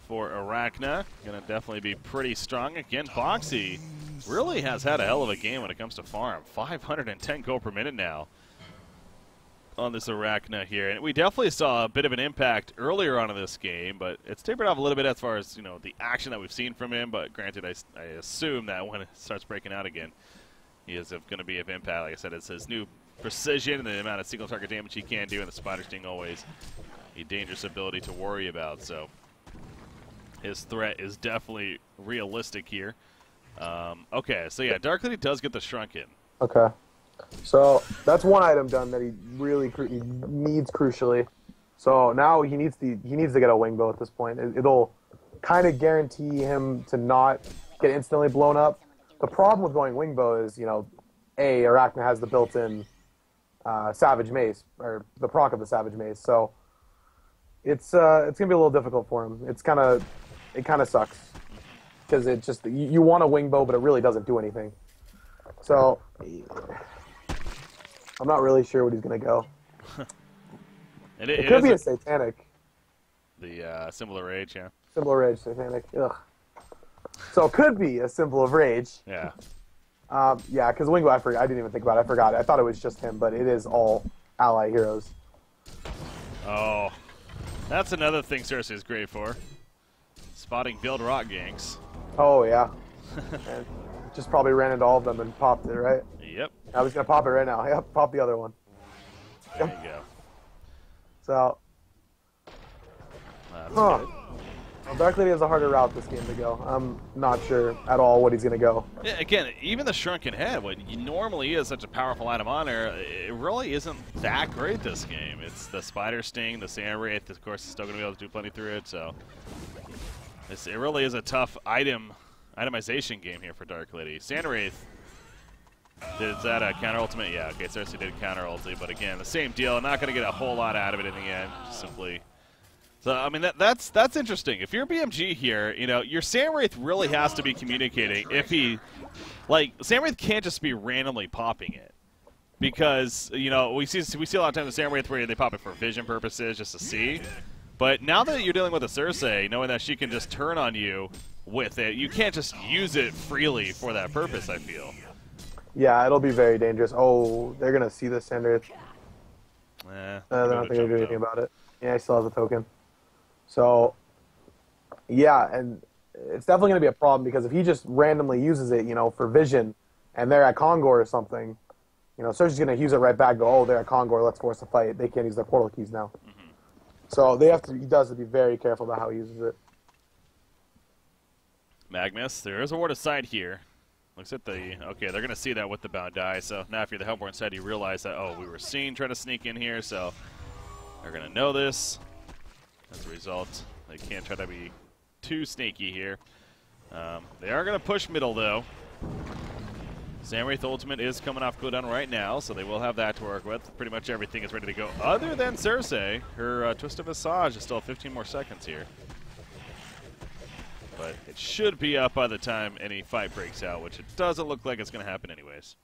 for Arachna. Gonna definitely be pretty strong. Again, Boxy really has had a hell of a game when it comes to farm. 510 gold per minute now on this Arachna here. And we definitely saw a bit of an impact earlier on in this game, but it's tapered off a little bit as far as, you know, the action that we've seen from him. But granted, I assume that when it starts breaking out again, he is going to be of impact. Like I said, it's his new precision and the amount of single target damage he can do, and the Spider Sting always a dangerous ability to worry about. So his threat is definitely realistic here. Okay, so yeah, Dark Lady does get the Shrunken. Okay. So that's one item done that he really he needs crucially. So now he needs to get a Wingbow at this point. It'll kind of guarantee him to not get instantly blown up. The problem with going Wingbow is, you know, Arachna has the built-in Savage Mace, or the proc of the Savage Mace. So it's gonna be a little difficult for him. It kind of sucks because it just you want a Wingbow, but it really doesn't do anything. So I'm not really sure what he's gonna go. it could be a Satanic. The Symbol of Rage, yeah. Symbol of Rage, Satanic. Ugh. So it could be a Symbol of Rage. Yeah. Yeah, because Wingbow, I didn't even think about it. I forgot. I thought it was just him, but it is all ally heroes. Oh, that's another thing Cersei is great for. Spotting build rock ganks. Oh, yeah. And just probably ran into all of them and popped it, right? Yep. I was going to pop it right now. Yep, pop the other one. There you go. So, That's good. Well, Dark Lady has a harder route this game to go. I'm not sure at all what he's going to go. Yeah, again, even the Shrunken Head, what normally is such a powerful item on there, it really isn't that great this game. It's the Spider Sting, the Sand Wraith, of course, is still going to be able to do plenty through it, so it really is a tough itemization game here for Dark Lady. Sand Wraith, is that a counter ultimate? Yeah, okay, Cersei did counter ulti, but again, the same deal. Not going to get a whole lot out of it in the end, just simply. So, I mean, that's interesting. If you're BMG here, you know, your Sand Wraith really has to be communicating. If he, like, Sand Wraith can't just be randomly popping it. Because, you know, we see a lot of times the Sand Wraith where they pop it for vision purposes, just to see. But now that you're dealing with a Cersei, knowing that she can just turn on you with it, you can't just use it freely for that purpose, I feel. Yeah, it'll be very dangerous. Oh, they're going to see the Sand Wraith. They're not going to do anything about it. Yeah, he still has a token. So, yeah, and it's definitely going to be a problem because if he just randomly uses it, you know, for vision, and they're at Kongor or something, you know, Cersei's going to use it right back. Go, oh, they're at Kongor. Let's force a fight. They can't use their portal keys now. Mm-hmm. So he does have to be very careful about how he uses it. Magnus, there is a ward of sight here. Looks at okay, they're going to see that with the bound die. So now if you're the Hellborn side, you realize that, oh, we were seen trying to sneak in here, so they're going to know this. As a result, they can't try to be too sneaky here. They are going to push middle, though. Sand Wraith Ultimate is coming off cooldown right now, so they will have that to work with. Pretty much everything is ready to go, other than Cersei. Her Twist of Visage is still 15 more seconds here. But it should be up by the time any fight breaks out, which it doesn't look like it's going to happen anyways.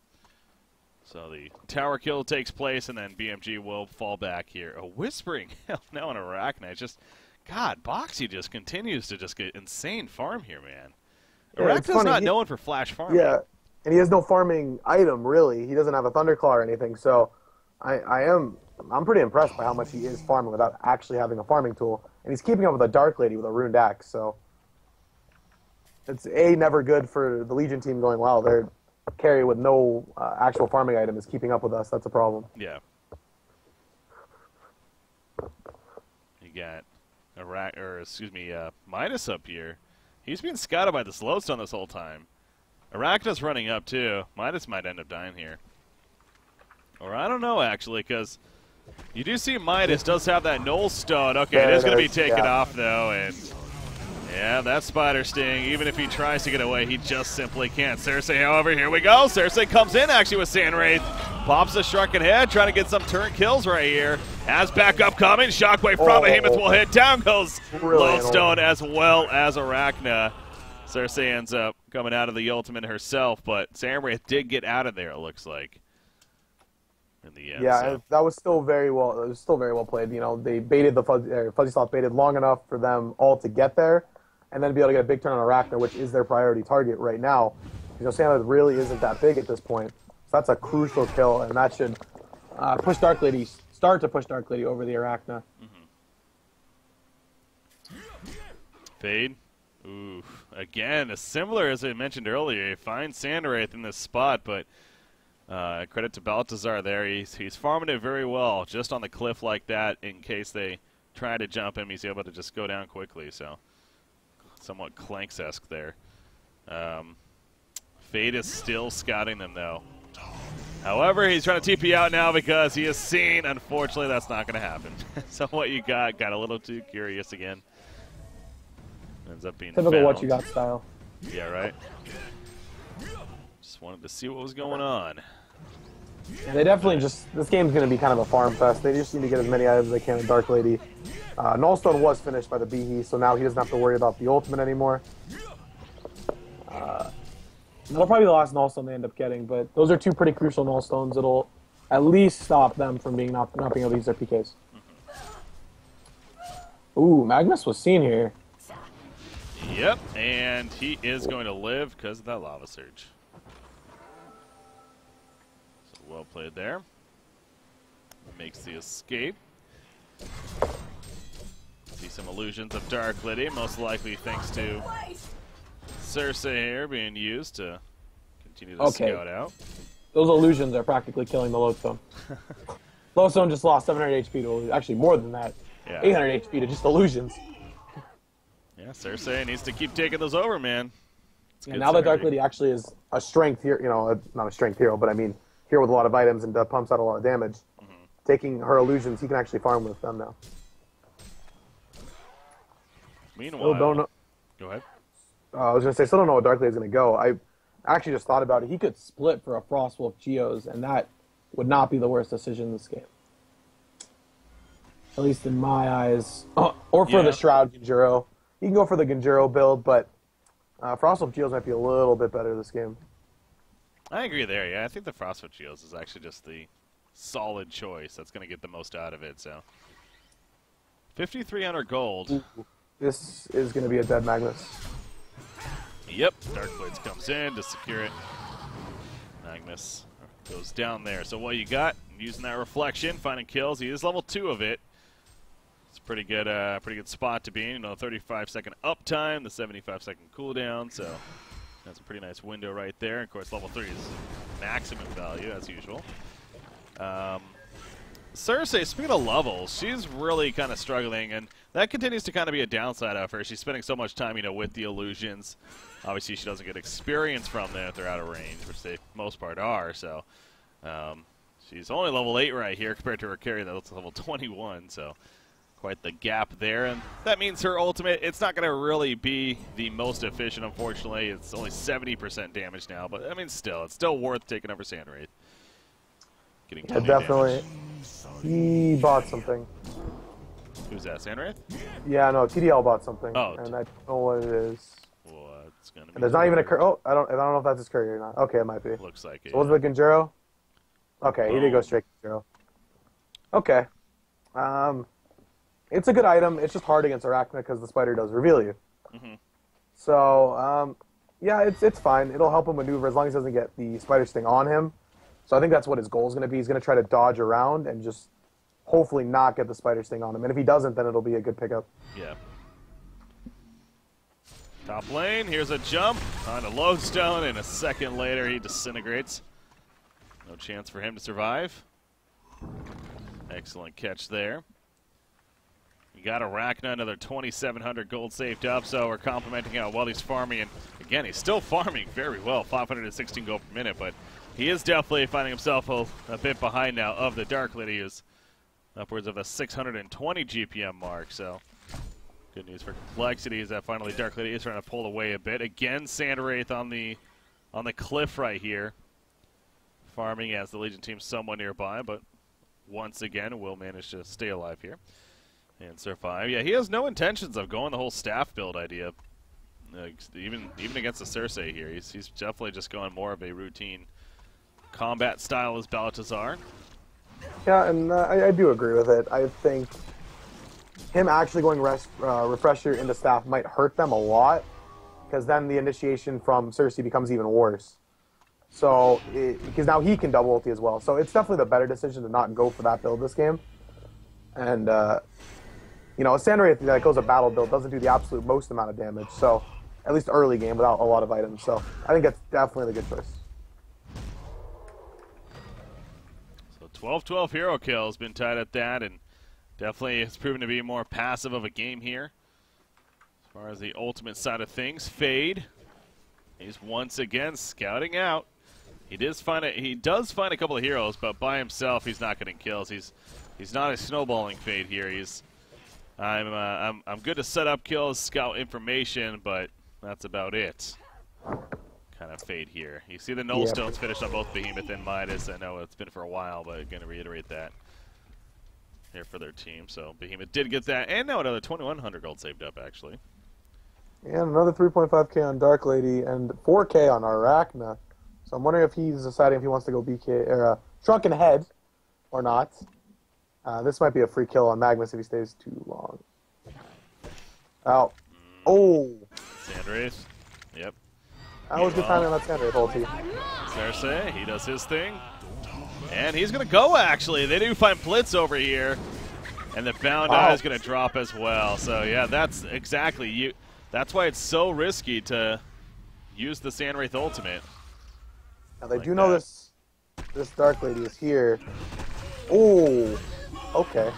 So the tower kill takes place, and then BMG will fall back here. A Whispering Hell now on Arachna. It's just, God, Boxy just continues to just get insane farm here, man. Yeah, Arachna's not known for flash farming. Yeah, and he has no farming item, really. He doesn't have a Thunderclaw or anything, so I'm pretty impressed by how much he is farming without actually having a farming tool. And he's keeping up with a Dark Lady with a Runed Axe, so it's, never good for the Legion team going, wow, they're carry with no actual farming item is keeping up with us. That's a problem. Yeah. You got Midas up here. He's being scouted by the Slowstone this whole time. Arachna's running up too. Midas might end up dying here. Or I don't know actually, because you do see Midas does have that Null Stone. Okay, it is going to be taken off though, and yeah, that Spider Sting, even if he tries to get away, he just simply can't. Cersei, however, here we go. Cersei comes in, actually, with Sand Wraith. Pops the Shrunken Head, trying to get some turn kills right here. Has backup coming. Shockwave from Behemoth will hit. Down goes Lodestone as well as Arachna. Cersei ends up coming out of the ultimate herself, but Sand Wraith did get out of there, it looks like, in the end. Yeah, so. that was still very well. It was still very well played. You know, they baited Fuzzy Sloth baited long enough for them all to get there, and then be able to get a big turn on Arachna, which is their priority target right now. You know, Sand Wraith really isn't that big at this point, so that's a crucial kill, and that should push Dark Lady, start to push Dark Lady over the Arachna. Fade. Ooh, again, similar as I mentioned earlier. You find Sand Wraith in this spot, but credit to Baltazar there. He's farming it very well, just on the cliff like that. In case they try to jump him, he's able to just go down quickly. So, somewhat Clanks-esque there. Fade is still scouting them, though. However, he's trying to TP out now because he has seen. Unfortunately, that's not going to happen. So what you got a little too curious again. Ends up being typical found. what you got style. Yeah, right. Just wanted to see what was going on. Yeah, they definitely just, this game's going to be kind of a farm fest. They just need to get as many items as they can in Dark Lady. Nullstone was finished by the Behe, so now he doesn't have to worry about the ultimate anymore. That'll probably be the last Nullstone they end up getting, but those are two pretty crucial Nullstones. It'll at least stop them from being not being able to use their PKs. Ooh, Magnus was seen here. Yep, and he is going to live because of that Lava Surge. So well played there. Makes the escape. See some illusions of Dark Lady, most likely thanks to Cersei here being used to continue to scout out. Those illusions are practically killing the Lodestone. Lodestone just lost 700 HP to, actually more than that. Yeah. 800 HP to just illusions. Yeah, Cersei needs to keep taking those over, man. And now that Dark Lady actually is a strength here, you know, not a strength hero, but I mean, hero with a lot of items and pumps out a lot of damage. Taking her illusions, he can actually farm with them now. Meanwhile, go ahead. I was going to say, still don't know what Dark Lady's going to go. I actually just thought about it. He could split for a Frostwolf Geos, and that would not be the worst decision in this game. At least in my eyes. Or for the Shroud Genjuro. You can go for the Genjuro build, but Frostwolf Geos might be a little bit better this game. I agree there, yeah. I think the Frostwolf Geos is actually just the solid choice that's going to get the most out of it, so. 5,300 gold. Ooh, this is going to be a dead Magnus. Yep, Dark Blades comes in to secure it. Magnus goes down there. So what you got, using that reflection, finding kills. He is level 2 of it. It's a pretty good spot to be in. You know, 35-second uptime, the 75-second cooldown. So that's a pretty nice window right there. Of course, level 3 is maximum value as usual. Cersei, speaking of levels, she's really kind of struggling, and that continues to kind of be a downside of her. She's spending so much time, you know, with the illusions. Obviously, she doesn't get experience from them if they're out of range, which they, most part, are. So, she's only level 8 right here compared to her carry that's level 21. So, quite the gap there. And that means her ultimate, it's not going to really be the most efficient, unfortunately. It's only 70% damage now. But, I mean, still, it's still worth taking over Sandwraith. Yeah, definitely. He bought something. Who's that, Sandwraith? Yeah, no, TDL bought something. Oh, and I don't know what it is. What's gonna be? And there's not even a courier. Oh, I don't know if that's his courier or not. Okay, it might be. Looks like it. So was it the Genjuro? Okay, he did go straight to Genjuro. Okay. It's a good item. It's just hard against Arachna because the spider does reveal you. So, yeah, it's fine. It'll help him maneuver as long as he doesn't get the spider sting on him. So I think that's what his goal is going to be. He's going to try to dodge around and just hopefully not get the spider sting on him. And if he doesn't, then it'll be a good pickup. Yeah. Top lane, here's a jump on a lodestone, and a second later he disintegrates. No chance for him to survive. Excellent catch there. You got Arachna, another 2,700 gold saved up, so we're complimenting how well he's farming. And again, he's still farming very well, 516 gold per minute, but he is definitely finding himself a bit behind now of the Dark Lady, who's upwards of a 620 GPM mark. So good news for Complexity is that finally Dark Lady is trying to pull away a bit. Again, Sandwraith on the cliff right here, farming as the Legion team somewhat nearby, but once again will manage to stay alive here and survive. Yeah, he has no intentions of going the whole staff build idea, even against the Cersei here. He's definitely just going more of a routine combat style as Baltazar. Yeah, and I do agree with it. I think him actually going Refresher into staff might hurt them a lot, because then the initiation from Cersei becomes even worse. So, because now he can double ulti as well. So it's definitely the better decision to not go for that build this game. And, you know, a Sandwraith that goes a battle build doesn't do the absolute most amount of damage. So, at least early game without a lot of items. So, I think that's definitely the good choice. 12-12 hero kill has been tied at that, and definitely has proven to be more passive of a game here. As far as the ultimate side of things, Fade, he's once again scouting out. He does find a couple of heroes, but by himself he's not getting kills. He's not a snowballing Fade here. I'm good to set up kills, scout information, but that's about it. Kind of Fade here. You see the Null Stones finished on both Behemoth and Midas. I know it's been for a while, but I'm going to reiterate that here for their team. So Behemoth did get that, and now another 2,100 gold saved up, actually. And another 3.5k on Dark Lady and 4k on Arachna. So I'm wondering if he's deciding if he wants to go BK or Shrunken Head or not. This might be a free kill on Magnus if he stays too long. Oh. Oh. Sandwraith. Yep. That was good timing on that Sandwraith ulti. Cersei, he does his thing. And he's going to go, actually. They do find Blitz over here. And the Bound Eye is going to drop as well. So, yeah, that's exactly that's why it's so risky to use the Sandwraith ultimate. Now, they do know this Dark Lady is here. Oh, okay.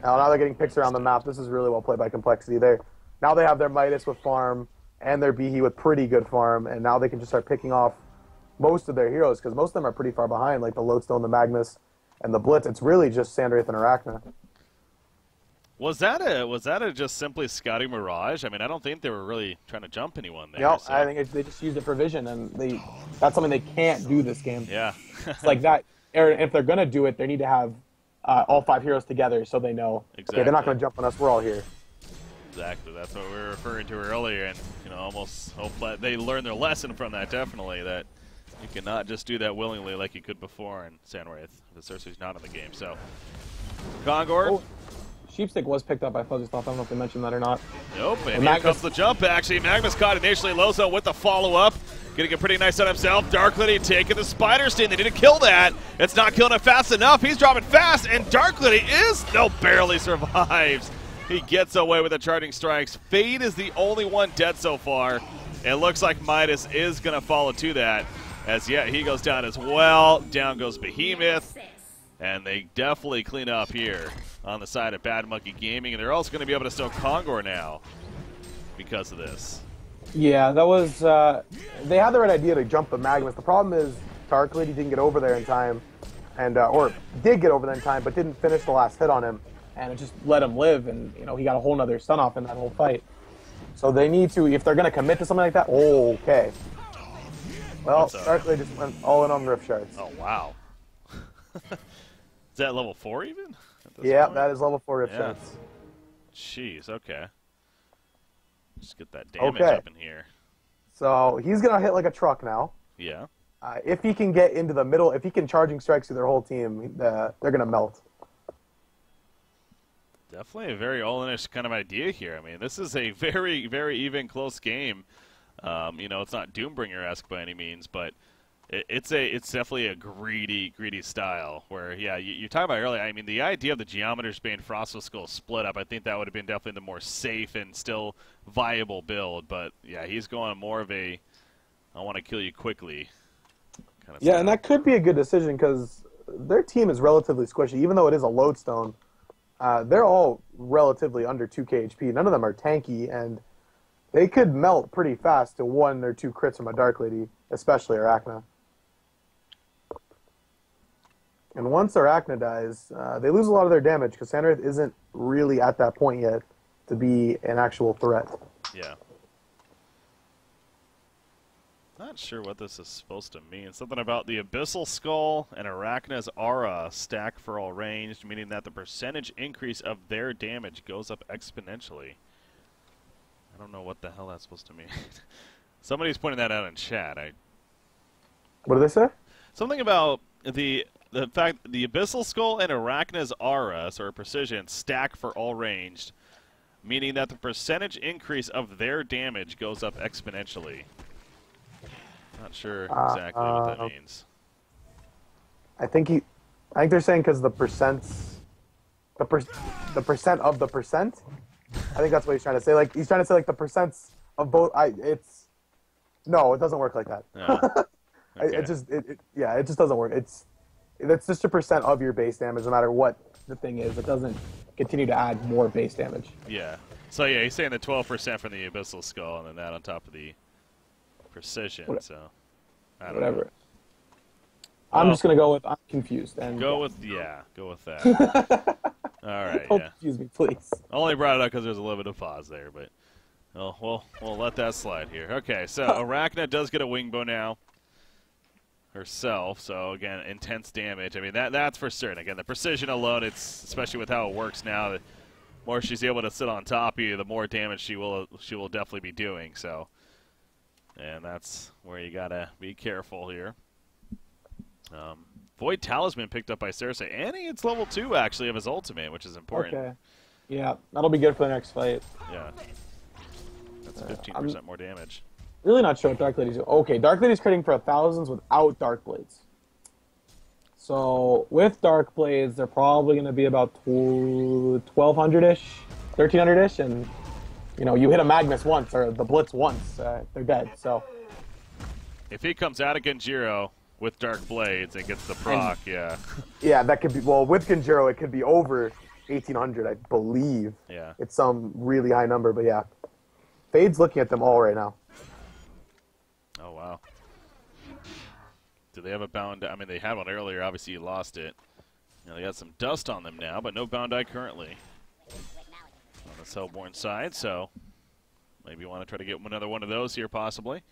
Now they're getting picks around the map. This is really well played by Complexity. They're now they have their Midas with farm and their Behe with pretty good farm, and now they can just start picking off most of their heroes, because most of them are pretty far behind, like the Lodestone, the Magnus, and the Blitz. It's really just Sandwraith and Arachna. Was that a just simply scouting mirage? I mean, I don't think they were really trying to jump anyone there. No, so. I think they just used it for vision, and that's something they can't do this game. Yeah. It's like that. If they're going to do it, they need to have all 5 heroes together so they know, exactly. okay, they're not going to jump on us, we're all here. Exactly. That's what we were referring to earlier, and almost hope that they learn their lesson from that, definitely, that you cannot just do that willingly like you could before in Sandwraith. The Cersei's not in the game, so. Kongor. Oh. Sheepstick was picked up by Fuzzy Sloth. I don't know if they mentioned that or not. Nope, and here comes the jump, actually. Magnus caught initially. Lozo with the follow-up. Getting a pretty nice on himself. Dark Lady taking the Spider Sting. They need to kill that. It's not killing it fast enough. He's dropping fast, and Dark Lady barely survives. He gets away with the charging strikes. Fade is the only one dead so far. It looks like Midas is going to follow to that. As yet, he goes down as well. Down goes Behemoth. And they definitely clean up here on the side of Bad Monkey Gaming. And they're also going to be able to stoke Kongor now because of this. Yeah, that was... they had the right idea to jump the Magnus. The problem is Dark Lady didn't get over there in time. And or did get over there in time, but didn't finish the last hit on him. And it just let him live. And, he got a whole nother stun off in that whole fight. So they need to... If they're going to commit to something like that... Okay. Well, Dark Lady just went all in on Rift Shards. Oh, wow. Is that level 4 even? Yeah, point? that is level 4 Rift Shards. Jeez, okay. Just get that damage up in here. So he's going to hit like a truck now. Yeah. If he can get into the middle, if he can charging strikes through their whole team, they're going to melt. Definitely a very all-in-ish kind of idea here. I mean, this is a very, very even, close game. It's not Doombringer-esque by any means, but it's definitely a greedy style where, yeah, you talked about earlier, I mean, the idea of the Geometer's Bane Frostwolf Skull split up, I think that would have been definitely the more safe and still viable build, but yeah, he's going more of a I want to kill you quickly kind of style. And that could be a good decision because their team is relatively squishy, even though it is a Lodestone. They're all relatively under 2k HP. None of them are tanky, and they could melt pretty fast to 1 or 2 crits from a Dark Lady, especially Arachna. And once Arachna dies, they lose a lot of their damage because Sandwraith isn't really at that point yet to be an actual threat. Yeah. Not sure what this is supposed to mean. Something about the Abyssal Skull and Arachna's Aura stack for all ranged, meaning that the percentage increase of their damage goes up exponentially. I don't know what the hell that's supposed to mean. Somebody's pointing that out in chat. What do they say? Something about the fact the Abyssal Skull and Arachna's Aura, or Precision, stack for all ranged, meaning that the percentage increase of their damage goes up exponentially. Not sure exactly what that means. I think they're saying because the percents, the percent of the percent. I think that's what he's trying to say. Like he's trying to say like the percents of both. No, it doesn't work like that. No. Okay. It just doesn't work. It's just a percent of your base damage, no matter what the thing is. It doesn't continue to add more base damage. Yeah. So yeah, he's saying the 12% from the Abyssal Skull, and then that on top of the Precision. So I don't know. I'm just gonna go with I'm confused. And go with that. All right. Don't confuse me, please. Only brought it up because there's a little bit of pause there, but we'll let that slide here. Okay, so Arachna does get a wing bow now herself. So again, intense damage. I mean that's for certain. Again, the precision alone, it's especially with how it works now. The more she's able to sit on top of you, the more damage she will definitely be doing. So. And that's where you gotta be careful here. Void Talisman picked up by Cersei, and it's level 2 actually of his ultimate, which is important. Okay. Yeah, that'll be good for the next fight. Yeah. That's 15% more damage. Really not sure what Dark Lady's doing. Okay, Dark Lady's critting for 1,000s without Dark Blades. So with Dark Blades, they're probably gonna be about 1,200-ish, 1,300-ish, and you hit a Magnus once, or the Blitz once, they're dead, so. If he comes out of Genjiro with Dark Blades and gets the proc, yeah. Yeah, that could be, well, with Genjiro, it could be over 1,800, I believe. Yeah. It's some really high number, but yeah. Fade's looking at them all right now. Oh, wow. Do they have a bound? I mean, they had one earlier. Obviously, you lost it. You know, they got some dust on them now, but no bound eye currently on the Hellborn side, so maybe you want to try to get another one of those here, possibly.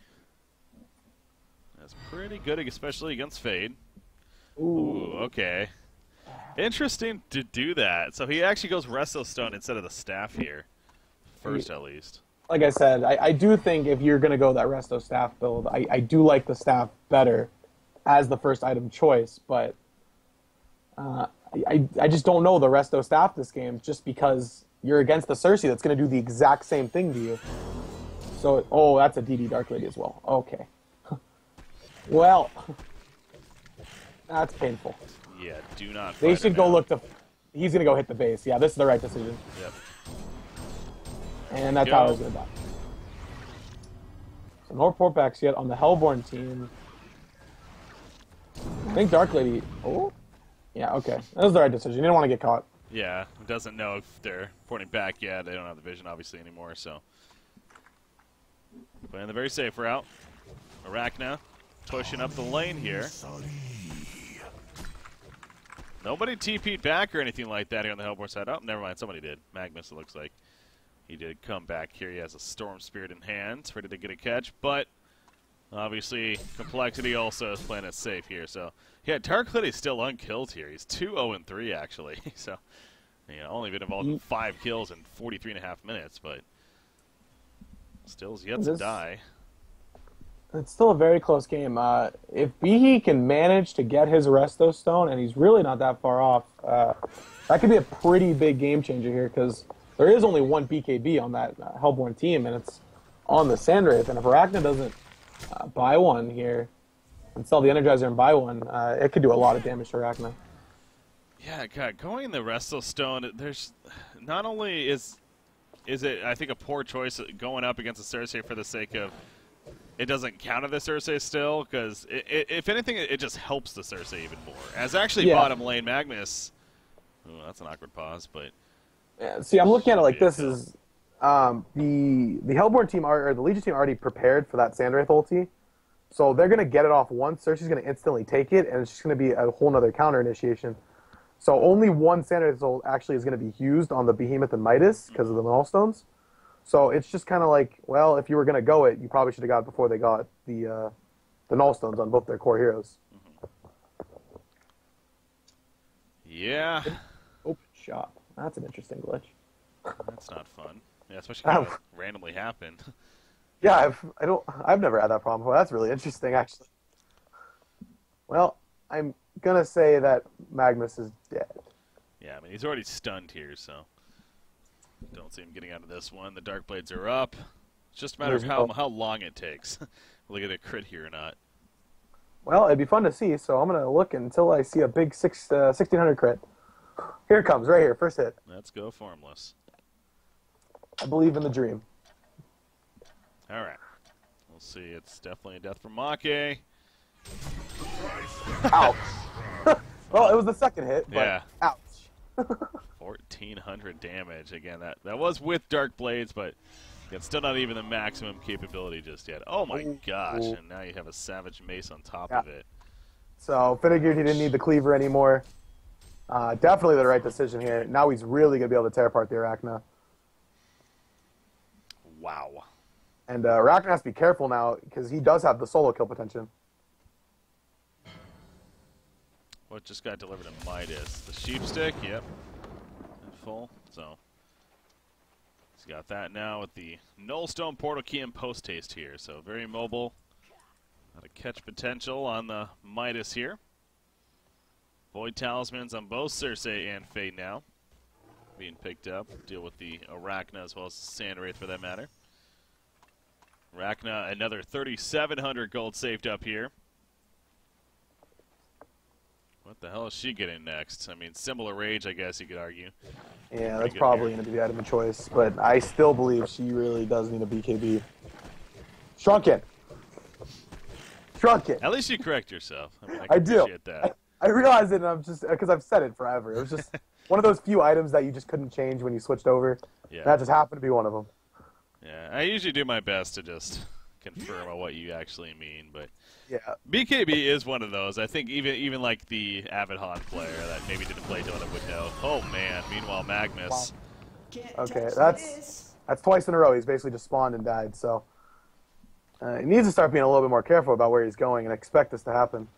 That's pretty good, especially against Fade. Ooh, okay. Interesting to do that. So he actually goes Resto Stone instead of the staff here. First, at least. Like I said, I do think if you're going to go that Resto staff build, I do like the staff better as the first item choice, but I just don't know the Resto staff this game just because you're against the Cersei that's going to do the exact same thing to you. So, oh, that's a DD Dark Lady as well. Okay. Well, that's painful. Yeah, do not. They should go look to. He's going to go hit the base. Yeah, this is the right decision. Yep. And that tower's going to die. So no port backs yet on the Hellborn team. I think Dark Lady. Oh, yeah. Okay, that was the right decision. You didn't want to get caught. Yeah, it doesn't know if they're porting back yet. They don't have the vision, obviously, anymore. So playing the very safe route. Arachna pushing up the lane here. Nobody TP'd back or anything like that here on the Hellborn side. Oh, never mind. Somebody did. Magnus, it looks like. He did come back here. He has a Storm Spirit in hand, ready to get a catch, but obviously Complexity also is playing it safe here. So, yeah, Dark Lady's still unkilled here. He's 2-0-3, actually. So, you know, only been involved in 5 kills in 43.5 minutes, but still is yet to die. It's still a very close game. If Behe can manage to get his Resto Stone, and he's really not that far off, that could be a pretty big game changer here, because there is only one BKB on that Hellborn team, and it's on the Sandwraith. And if Arachna doesn't buy one here and sell the Energizer and buy one, it could do a lot of damage to Arachna. Yeah, God, going the Resto Stone, there's not only is it, I think, a poor choice going up against the Cersei for the sake of it doesn't counter the Cersei still, because if anything, it just helps the Cersei even more. As actually bottom lane Magnus, ooh, that's an awkward pause, but yeah, see, I'm looking at it like this: is the Hellborn team or the Legion team already prepared for that Sandwraith ulti, so they're gonna get it off once. Cersei's gonna instantly take it, and it's just gonna be a whole nother counter initiation. So only one Sandwraith ult actually is gonna be used on the Behemoth and Midas because of the Nullstones. So it's just kind of like, well, if you were gonna go it, you probably should have got it before they got the Nullstones on both their core heroes. Yeah. Open shop. That's an interesting glitch. That's not fun. Yeah, especially when it randomly happened. Yeah, I've never had that problem before. That's really interesting, actually. Well, I'm gonna say that Magnus is dead. Yeah, I mean, he's already stunned here, so don't see him getting out of this one. The Dark Blades are up. It's just a matter of how long it takes. Will they get a crit here or not? Well, it'd be fun to see, so I'm gonna look until I see a big 1600 crit. Here it comes, right here, first hit. Let's go Formless. I believe in the dream. All right. We'll see. It's definitely a death for Make. Ouch. Well, it was the second hit, but yeah. Ouch. 1,400 damage. Again, that was with Dark Blades, but it's still not even the maximum capability just yet. Oh my gosh, and now you have a Savage Mace on top of it. So, figured he didn't need the Cleaver anymore. Definitely the right decision here. Now he's really going to be able to tear apart the Arachna. Wow. And Arachna has to be careful now, because he does have the solo kill potential. What just got delivered to Midas? The Sheepstick, yep. In full, so he's got that now with the Nullstone Portal Key and Post Haste here. So very mobile. Got a catch potential on the Midas here. Void Talismans on both Cersei and Fade now being picked up. Deal with the Arachna as well as the Sandwraith for that matter. Arachna, another 3,700 gold saved up here. What the hell is she getting next? I mean, similar rage, I guess you could argue. Yeah, that's probably going to be the item of choice, but I still believe she really does need a BKB. Shrunken. Shrunken. At least you correct yourself. I mean, I do. Appreciate that. I realize it, and I'm just because I've said it forever. It was just one of those few items that you just couldn't change when you switched over. Yeah. That just happened to be one of them. Yeah, I usually do my best to just confirm on what you actually mean, but Yeah. BKB is one of those. I think even like the Avid Han player that maybe didn't play Dota would know. Oh man! Meanwhile, Magnus. Wow. Okay, that's twice in a row. He's basically just spawned and died. So he needs to start being a little bit more careful about where he's going and expect this to happen.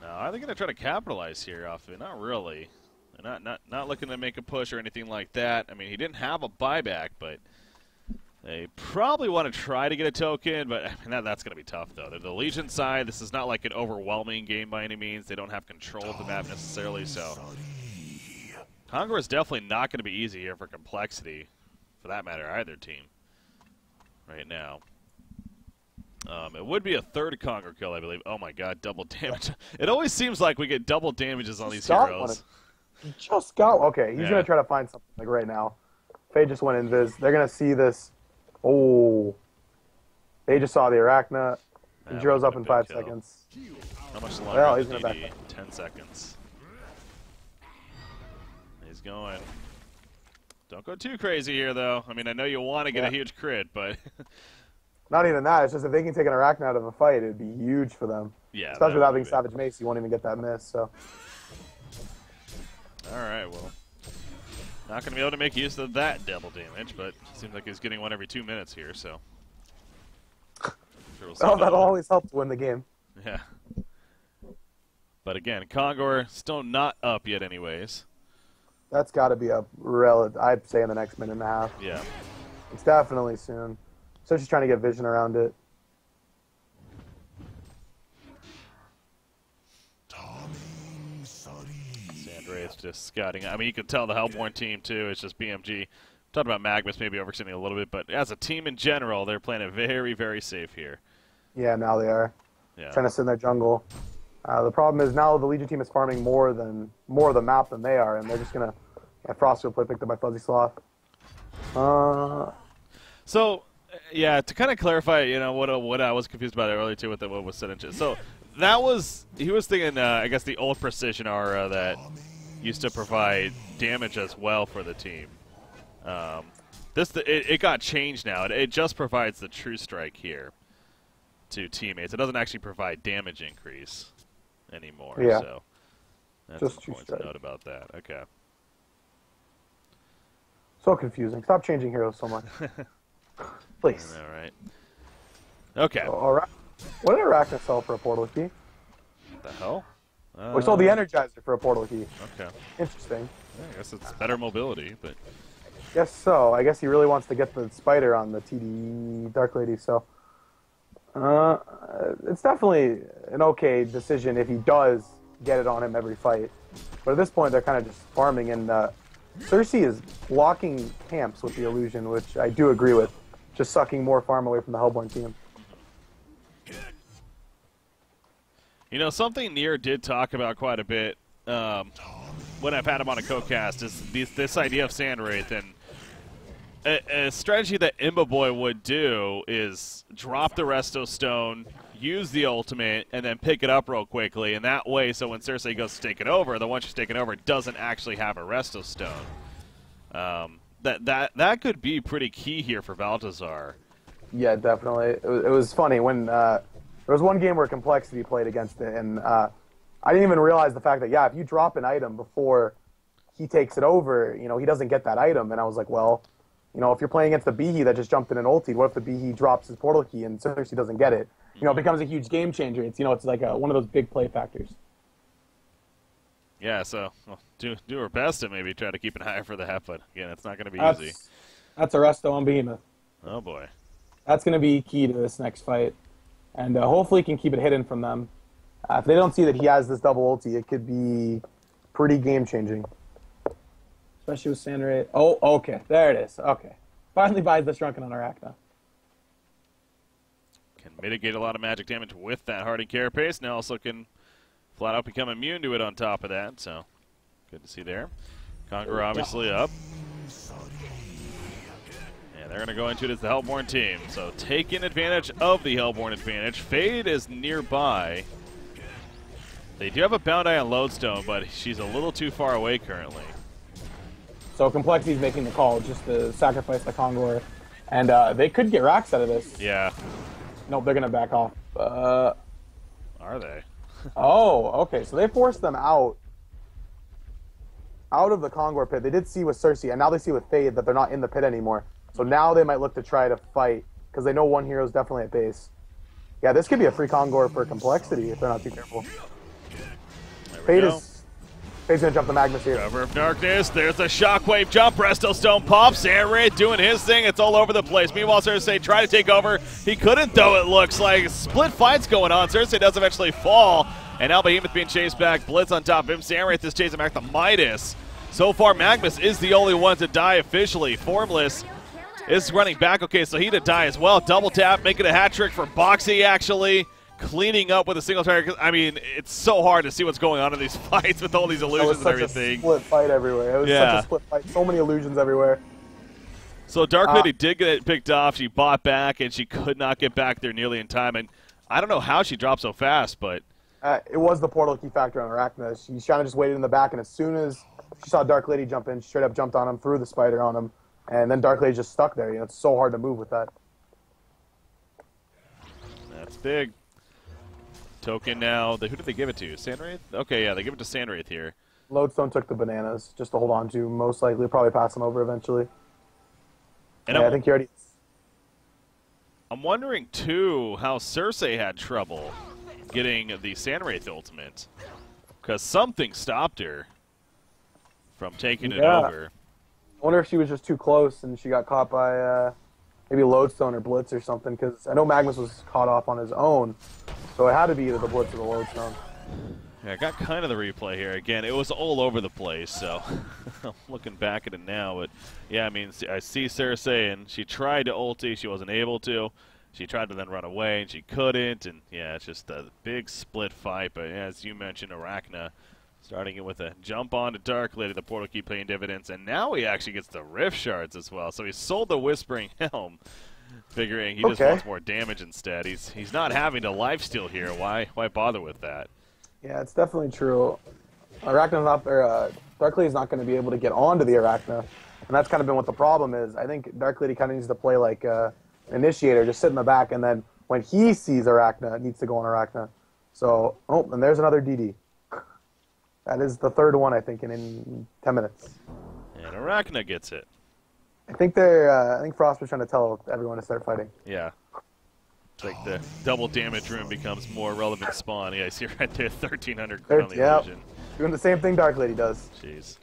No, are they going to try to capitalize here off of it? Not really. They're not looking to make a push or anything like that. I mean, he didn't have a buyback, but they probably want to try to get a token, but I mean, that's going to be tough, though. They're the Legion side. This is not like an overwhelming game by any means. They don't have control of the map necessarily, so Conqueror is definitely not going to be easy here for Complexity, for that matter, either team right now. It would be a third Conqueror kill, I believe. Oh my god, double damage. It always seems like we get double damages on these heroes. He just got... Okay, he's going to try to find something like right now. Faye just went invis. They're going to see this. Oh. They just saw the Arachna. He drills up in 5 seconds. How much longer? Well, he's going to back up. 10 seconds. He's going. Don't go too crazy here, though. I mean, I know you want to get a huge crit, but... Not even that. It's just if they can take an Arachna out of a fight, it'd be huge for them. Yeah. Especially without being Savage Mace, you won't even get that miss, so... Alright, well, not going to be able to make use of that double damage, but it seems like he's getting one every 2 minutes here, so. Sure we'll that'll always help to win the game. Yeah. But again, Conqueror still not up yet anyways. That's got to be up, I'd say in the next minute and a half. Yeah. It's definitely soon. So she's trying to get vision around it. It's just scouting. I mean, you can tell the Hellborn team, too. It's just BMG. Talked about Magnus maybe overextending a little bit, but as a team in general, they're playing it very, very safe here. Yeah, now they are. Yeah. Trying to sit in their jungle. The problem is now the Legion team is farming more of the map than they are, and they're just going to... Frost will play picked up by Fuzzy Sloth. So, yeah, to kind of clarify, you know, what I was confused about earlier, too, with what was said in chat. So, that was... He was thinking, I guess, the old Precision aura that... used to provide damage as well for the team. It got changed now. It just provides the True Strike here to teammates. It doesn't actually provide damage increase anymore. Yeah. So that's just a point to note about that. Okay. So confusing. Stop changing heroes so much. Please. All right. Okay. What did Arachna sell for a portal key? What the hell? We sold the Energizer for a portal key. Okay. Interesting. Yeah, I guess it's better mobility, but... Guess so. I guess he really wants to get the spider on the TD Dark Lady, so... it's definitely an okay decision if he does get it on him every fight. But at this point, they're kind of just farming, and Cersei is blocking camps with the illusion, which I do agree with. Just sucking more farm away from the Hellborn team. You know, something Nier did talk about quite a bit when I've had him on a co-cast is this idea of Sand Wraith. And a strategy that Imba Boy would do is drop the Resto Stone, use the ultimate, and then pick it up real quickly. And that way, so when Cersei goes to take it over, the one she's taking over doesn't actually have a Resto Stone. That could be pretty key here for Baltazar. Yeah, definitely. It was funny when... there was one game where Complexity played against it, and I didn't even realize the fact that, if you drop an item before he takes it over, he doesn't get that item. And I was like, well, if you're playing against the Behe that just jumped in and ultied, what if the Behe drops his portal key and Cersei doesn't get it? It becomes a huge game changer. It's, it's like one of those big play factors. Yeah, so do our best to maybe try to keep an eye for that, but again, it's not going to be easy. That's Arresto on Behemoth. Oh, boy. That's going to be key to this next fight. And hopefully he can keep it hidden from them. If they don't see that he has this double ulti, it could be pretty game-changing. Especially with Sand Wraith. Oh, okay. There it is. Okay. Finally buys the Shrunken on Arachna. Can mitigate a lot of magic damage with that Hardy Carapace. Now also can flat out become immune to it on top of that. So, good to see there. Conqueror obviously up. And they're going to go into it as the Hellborn team. So taking advantage of the Hellborn advantage. Fade is nearby. They do have a Bound Eye on Lodestone, but she's a little too far away currently. So Complexity's making the call just to sacrifice the Kongor. And they could get racks out of this. Yeah. Nope, they're going to back off. Are they? Oh, okay. So they forced them out of the Kongor pit. They did see with Cersei, and now they see with Fade that they're not in the pit anymore. So now they might look to try to fight, because they know one hero is definitely at base. Yeah, this could be a free Kongor for Complexity if they're not too careful. Fade's gonna jump the Magnus here. Cover of Darkness. There's the Shockwave jump. Brestolstone pops. Sandwraith doing his thing. It's all over the place. Meanwhile, Cersei tried to take over. He couldn't, though, it looks like. Split fights going on. Cersei does eventually fall. And now Behemoth being chased back. Blitz on top of him. Sandwraith is chasing back the Midas. So far, Magnus is the only one to die officially. Formless is running back. Okay, so he to die as well. Double tap, making a hat trick for Boxy, actually. Cleaning up with a single target. I mean, it's so hard to see what's going on in these fights with all these illusions and everything. It was such a split fight everywhere. It was such a split fight. So many illusions everywhere. So Dark Lady did get it picked off. She bought back, and she could not get back there nearly in time. And I don't know how she dropped so fast, but... it was the portal key factor on Arachna. She kind of just waited in the back, and as soon as she saw Dark Lady jump in, she straight up jumped on him, threw the spider on him, and then Dark Lady just stuck there. You know, it's so hard to move with that. That's big. Token now. Who did they give it to? Sandwraith? Okay, yeah, they give it to Sandwraith here. Lodestone took the bananas just to hold on to. Most likely, probably pass them over eventually. And yeah, I think he already... I'm wondering, too, how Cersei had trouble getting the Sandwraith ultimate. Because something stopped her from taking it over. I wonder if she was just too close and she got caught by maybe Lodestone or Blitz or something. Because I know Magnus was caught off on his own. So it had to be either the Blitz or the Lodestone. Yeah, I got kind of the replay here. Again, it was all over the place, so I'm looking back at it now. But, yeah, I mean, I see Cersei, and she tried to ulti. She wasn't able to. She tried to then run away, and she couldn't. And, yeah, it's just a big split fight. But, as you mentioned, Arachna starting it with a jump on to Dark Lady. The portal keep paying dividends. And now he actually gets the Rift Shards as well. So he sold the Whispering Helm, figuring he just wants more damage instead. He's not having to lifesteal here. Why bother with that? Yeah, it's definitely true. Arachna's not, or Dark Lady's not going to be able to get onto the Arachna, and that's kind of been what the problem is. I think Dark Lady kind of needs to play like an initiator, just sit in the back, and then when he sees Arachna, it needs to go on Arachna. So, and there's another DD. That is the third one, I think, in 10 minutes. And Arachna gets it. I think I think Frost was trying to tell everyone to start fighting. Yeah. It's like the double damage room becomes more relevant spawn. Yeah, I see right there, 1,300 crit on the illusion. Doing the same thing Dark Lady does. Jeez.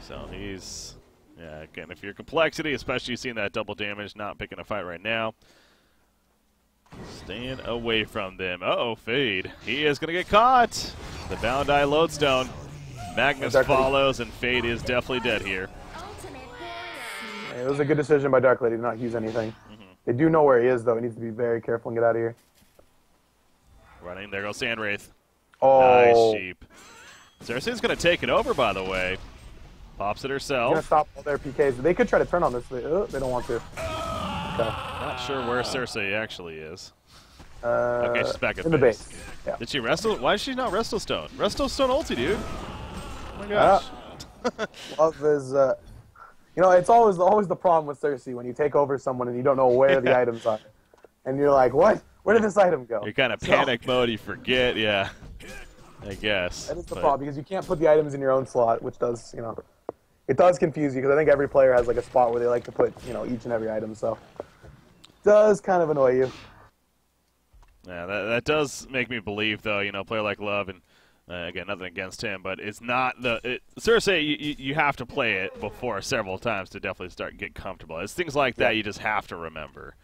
So he's, yeah, again, if you're Complexity, especially seeing that double damage, not picking a fight right now, staying away from them. Uh-oh, Fade. He is going to get caught. The Bound Eye Lodestone. Magnus follows, and Fade is definitely dead here. It was a good decision by Dark Lady to not use anything. They do know where he is, though. He needs to be very careful and get out of here. Running. There goes Sandwraith. Oh. Nice sheep. Cersei's going to take it over, by the way. Pops it herself. Going to stop all their PKs. They could try to turn on this. They don't want to. Okay. Not sure where Cersei actually is. Okay, she's back at in the base. Yeah. Did she wrestle? Why is she not Wrestlestone? Wrestlestone ulti, dude. Oh my gosh. Love is... you know, it's always the problem with Cersei when you take over someone and you don't know where the items are. And you're like, what? Where did this item go? You're kind of panic mode, you forget, yeah. I guess. That is the problem, because you can't put the items in your own slot, which does, you know, it does confuse you, because I think every player has like a spot where they like to put, you know, each and every item, so it does kind of annoy you. Yeah, that does make me believe, though, you know, a player like Love, and again, nothing against him, but it's not Cersei, you have to play it before several times to definitely start get comfortable. It's things like that you just have to remember.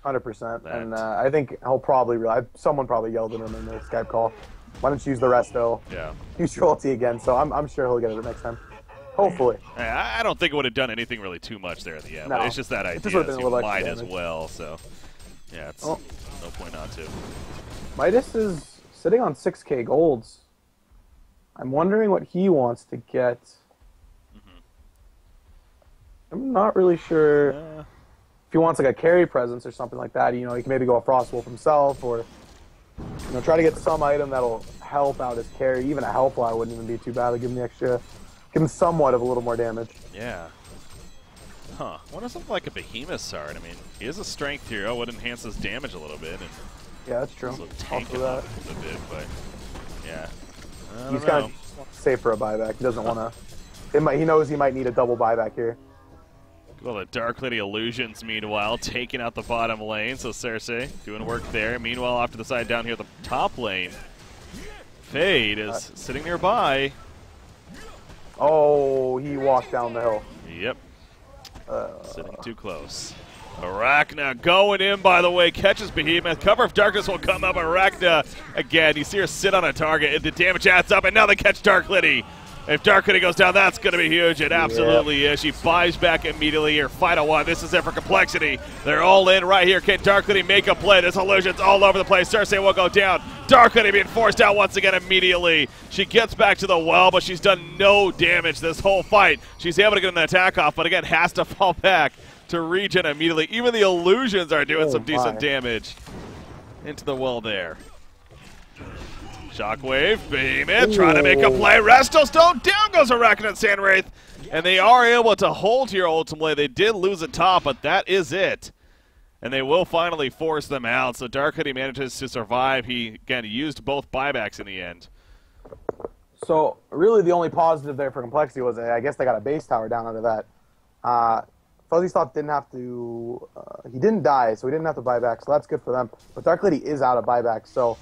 100%. And I think he'll probably realize, someone probably yelled at him in the Skype call, why don't you use the resto? Yeah. Use your ulti again, so I'm sure he'll get it next time. Hopefully. I don't think it would have done anything really too much there at the end, no. But it's just that idea. You might as well, so yeah, it's no point not to. Midas is sitting on 6k golds. I'm wondering what he wants to get. I'm not really sure if he wants like a carry presence or something like that. You know, he can maybe go a Frostwolf himself, or try to get some item that'll help out his carry. Even a Hellfly wouldn't even be too bad to give him the extra Give him somewhat of a little more damage. Yeah. Huh. I wonder something like a Behemoth Sard. I mean, he is a strength hero. Would enhance his damage a little bit. And Yeah, that's true. also tank him up a bit, but yeah. He's kind of safe for a buyback. He doesn't want to. He knows he might need a double buyback here. Well, the Dark Lady Illusions, meanwhile, taking out the bottom lane. So Cersei doing work there. Meanwhile, off to the side down here, the top lane, Fade is sitting nearby. Oh, he walked down the hill. Yep. Sitting too close. Arachna going in, by the way, catches Behemoth. Cover of Darkness will come up. Arachna, again, you see her sit on a target. And the damage adds up, and now they catch Dark Lady. If Dark Lady goes down, that's going to be huge. It absolutely is. She buys back immediately here. Final one. This is it for Complexity. They're all in right here. Can Dark Lady make a play? There's illusions all over the place. Cersei will go down. Dark Lady being forced out once again immediately. She gets back to the well, but she's done no damage this whole fight. She's able to get an attack off, but again, has to fall back to regen immediately. Even the illusions are doing some decent damage into the well there. Shockwave, Behemoth, trying to make a play. Resto Stone, down goes Arachna and Sandwraith. And they are able to hold here ultimately. They did lose a top, but that is it. And they will finally force them out. So Dark Hoodie manages to survive. He, again, used both buybacks in the end. So, really the only positive there for Complexity was I guess they got a base tower down under that. Fuzzy Stop didn't have to... he didn't die, so he didn't have to buy back, so that's good for them. But Dark Lady is out of buyback, so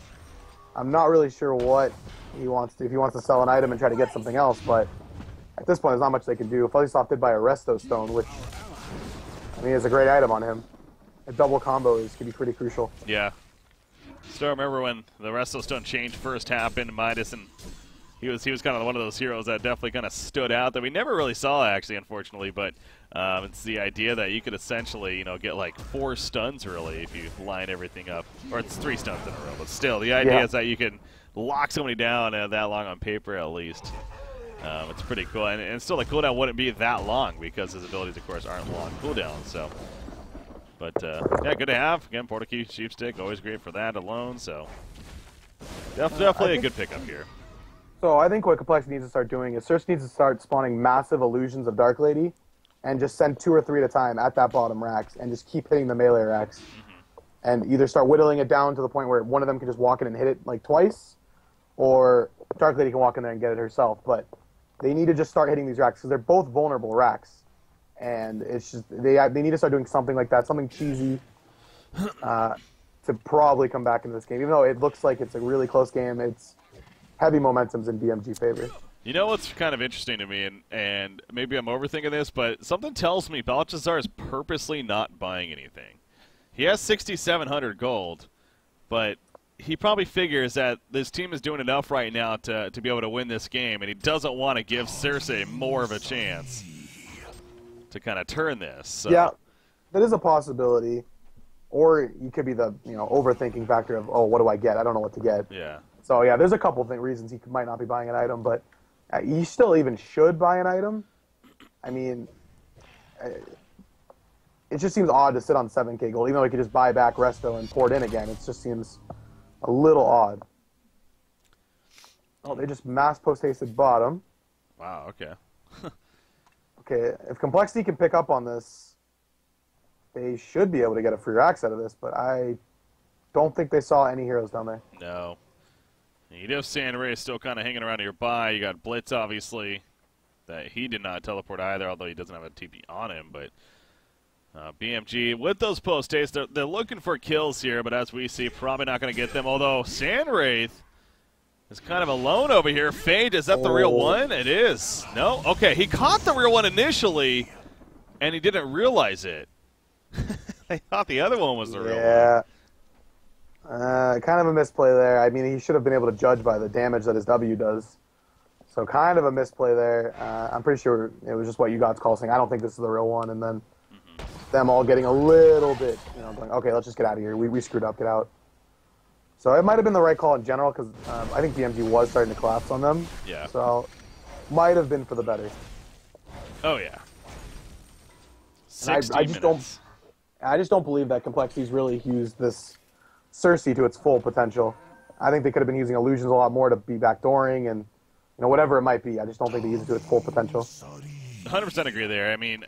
I'm not really sure what he wants to... If he wants to sell an item and try to get something else, but at this point there's not much they can do. Fuzzy Stop did buy a Resto Stone, which, I mean, is a great item on him. A double combo could be pretty crucial. Yeah. Still remember when the Resto Stone change first happened, Midas, and he was kind of one of those heroes that definitely kind of stood out that we never really saw, actually, unfortunately, but it's the idea that you could essentially, get like 4 stuns, really, if you line everything up. Or it's 3 stuns in a row, but still, the idea is that you can lock somebody down that long on paper, at least. It's pretty cool, and still the cooldown wouldn't be that long because his abilities, of course, aren't long cooldown, so... But, yeah, good to have. Again, Portakey, Sheepstick, always great for that alone, so... Definitely a good pickup here. So I think what Complexity needs to start doing is Cersei needs to start spawning massive illusions of Dark Lady and just send 2 or 3 at a time at that bottom racks and just keep hitting the melee racks. And either start whittling it down to the point where one of them can just walk in and hit it like twice, or Dark Lady can walk in there and get it herself. But they need to just start hitting these racks because they're both vulnerable racks. And it's just they need to start doing something like that, something cheesy, to probably come back into this game. Even though it looks like it's a really close game, it's heavy momentum's in BMG favor. You know what's kind of interesting to me, and maybe I'm overthinking this, but something tells me Balthazar is purposely not buying anything. He has 6,700 gold, but he probably figures that this team is doing enough right now to be able to win this game, and he doesn't want to give Cersei more of a chance to kind of turn this. So. Yeah, that is a possibility. Or you could be the overthinking factor of, oh, what do I get? I don't know what to get. Yeah. So yeah, there's a couple reasons he might not be buying an item, but you still even should buy an item. I mean, it just seems odd to sit on 7k gold, even though he could just buy back Resto and pour it in again. It just seems a little odd. Oh, they just mass post-hasted bottom. Wow, okay. Okay, if Complexity can pick up on this, they should be able to get a free racks out of this, but I don't think they saw any heroes down there. No. You do have Sandray still kind of hanging around nearby. You got Blitz, obviously, that he did not teleport either, although he doesn't have a TP on him. But BMG, with those post-haste, they're looking for kills here, but as we see, probably not going to get them. Although Sandwraith is kind of alone over here. Fade, is that the real one? It is. No? Okay, he caught the real one initially, and he didn't realize it. I thought the other one was the real one. Yeah. Kind of a misplay there. I mean, he should have been able to judge by the damage that his W does. So kind of a misplay there. I'm pretty sure it was just what you got call saying, I don't think this is the real one, and then them all getting a little bit, going, okay, let's just get out of here. We screwed up, get out. So it might have been the right call in general, because I think BMG was starting to collapse on them. Yeah. So might have been for the better. Oh, yeah. I just don't believe that Complexity's really used this Cersei to its full potential. I think they could have been using illusions a lot more to be backdooring and whatever it might be. I just don't think they use it to its full potential. 100% agree there. I mean,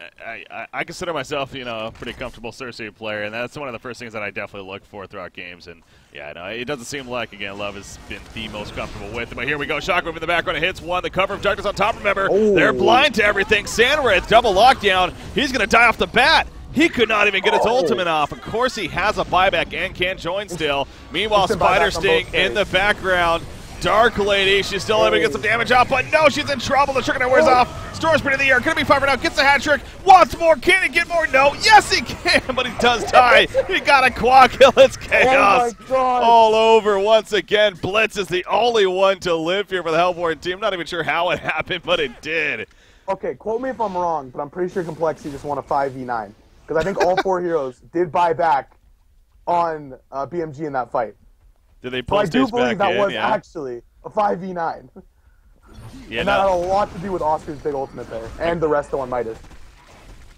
I consider myself, a pretty comfortable Cersei player, and that's one of the first things that I definitely look for throughout games. And yeah, no, it doesn't seem like, again, Love has been the most comfortable with it. But here we go, Shockwave in the background, it hits one. The cover of darkness on top, remember, they're blind to everything. Sandwraith, double lockdown. He's going to die off the bat. He could not even get his ultimate off. Of course, he has a buyback and can join still. Meanwhile, Spider Sting in the background. Dark Lady, she's still able to get some damage off, but no, she's in trouble. The trigger wears off. Storm Spirit in the air, gonna be fired out, gets a hat trick, wants more, can he get more? No, yes he can, but he does die. He got a quad kill, it's chaos all over once again. Blitz is the only one to live here for the Hellborn team. Not even sure how it happened, but it did. Okay, quote me if I'm wrong, but I'm pretty sure Complexity just won a 5v9. Because I think all 4 heroes did buy back on BMG in that fight. Did they so I do believe that was yeah. actually a 5v9. Yeah, and that had a lot to do with Oscar's big ultimate there, and the resto on Midas.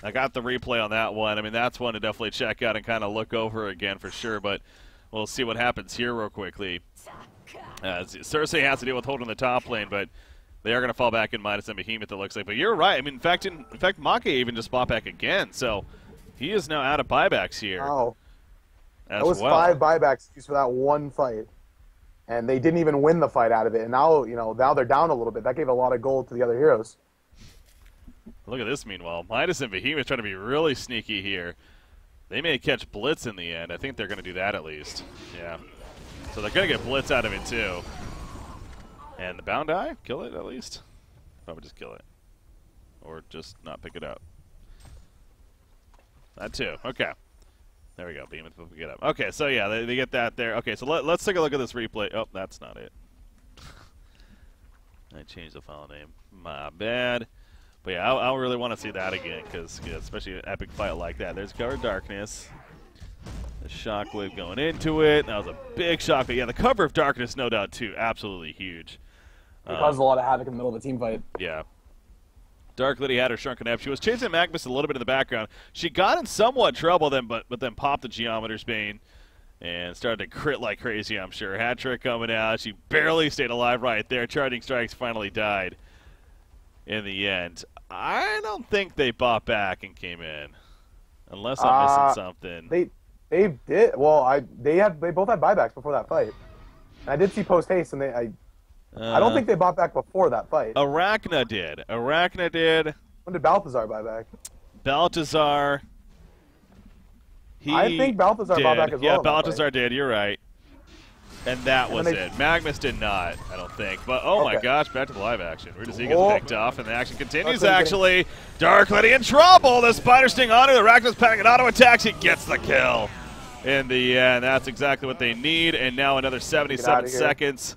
I got the replay on that one. I mean, that's one to definitely check out and kind of look over again for sure, but we'll see what happens here real quickly. Cersei has to deal with holding the top lane, but they are going to fall back in Midas and Behemoth, it looks like. But you're right. I mean, in fact, Maka even just bought back again, so he is now out of buybacks here. Oh. That was 5 buybacks used for that one fight. And they didn't even win the fight out of it. And now, now they're down a little bit. That gave a lot of gold to the other heroes. Look at this, meanwhile. Midas and Behemoth trying to be really sneaky here. They may catch Blitz in the end. I think they're going to do that at least. Yeah. So they're going to get Blitz out of it, too. And the Bound Eye? Kill it, at least? Probably just kill it. Or just not pick it up. That, too. Okay. There we go, Behemoth will pick it up. Okay, so yeah, they get that there. Okay, so let's take a look at this replay. Oh, that's not it. I changed the file name. My bad. But yeah, I really want to see that again, because especially an epic fight like that. There's Cover of Darkness. The Shockwave going into it. That was a big shock. But yeah, the Cover of Darkness, no doubt, too. Absolutely huge. It caused a lot of havoc in the middle of a team fight. Yeah. Dark Lady had her shrunken up. She was chasing Magnus a little bit in the background. She got in somewhat trouble then, but then popped the Geometer's Bane and started to crit like crazy, I'm sure. Hat trick coming out. She barely stayed alive right there. Charging Strikes finally died in the end. I don't think they bought back and came in, unless I'm missing something. They did. Well, they both had buybacks before that fight. And I did see post haste, and I don't think they bought back before that fight. Arachna did. Arachna did. When did Balthazar buy back? Balthazar. I think Balthazar bought back as well. Yeah, Balthazar did. You're right. And that was it. Magnus did not, I don't think. But, oh my gosh, back to the live action. Rudizy gets picked off, and the action continues, actually. Dark Lady in trouble. The Spider Sting on her. The Arachna's packing an auto attacks. He gets the kill. In the end, that's exactly what they need. And now another 77 seconds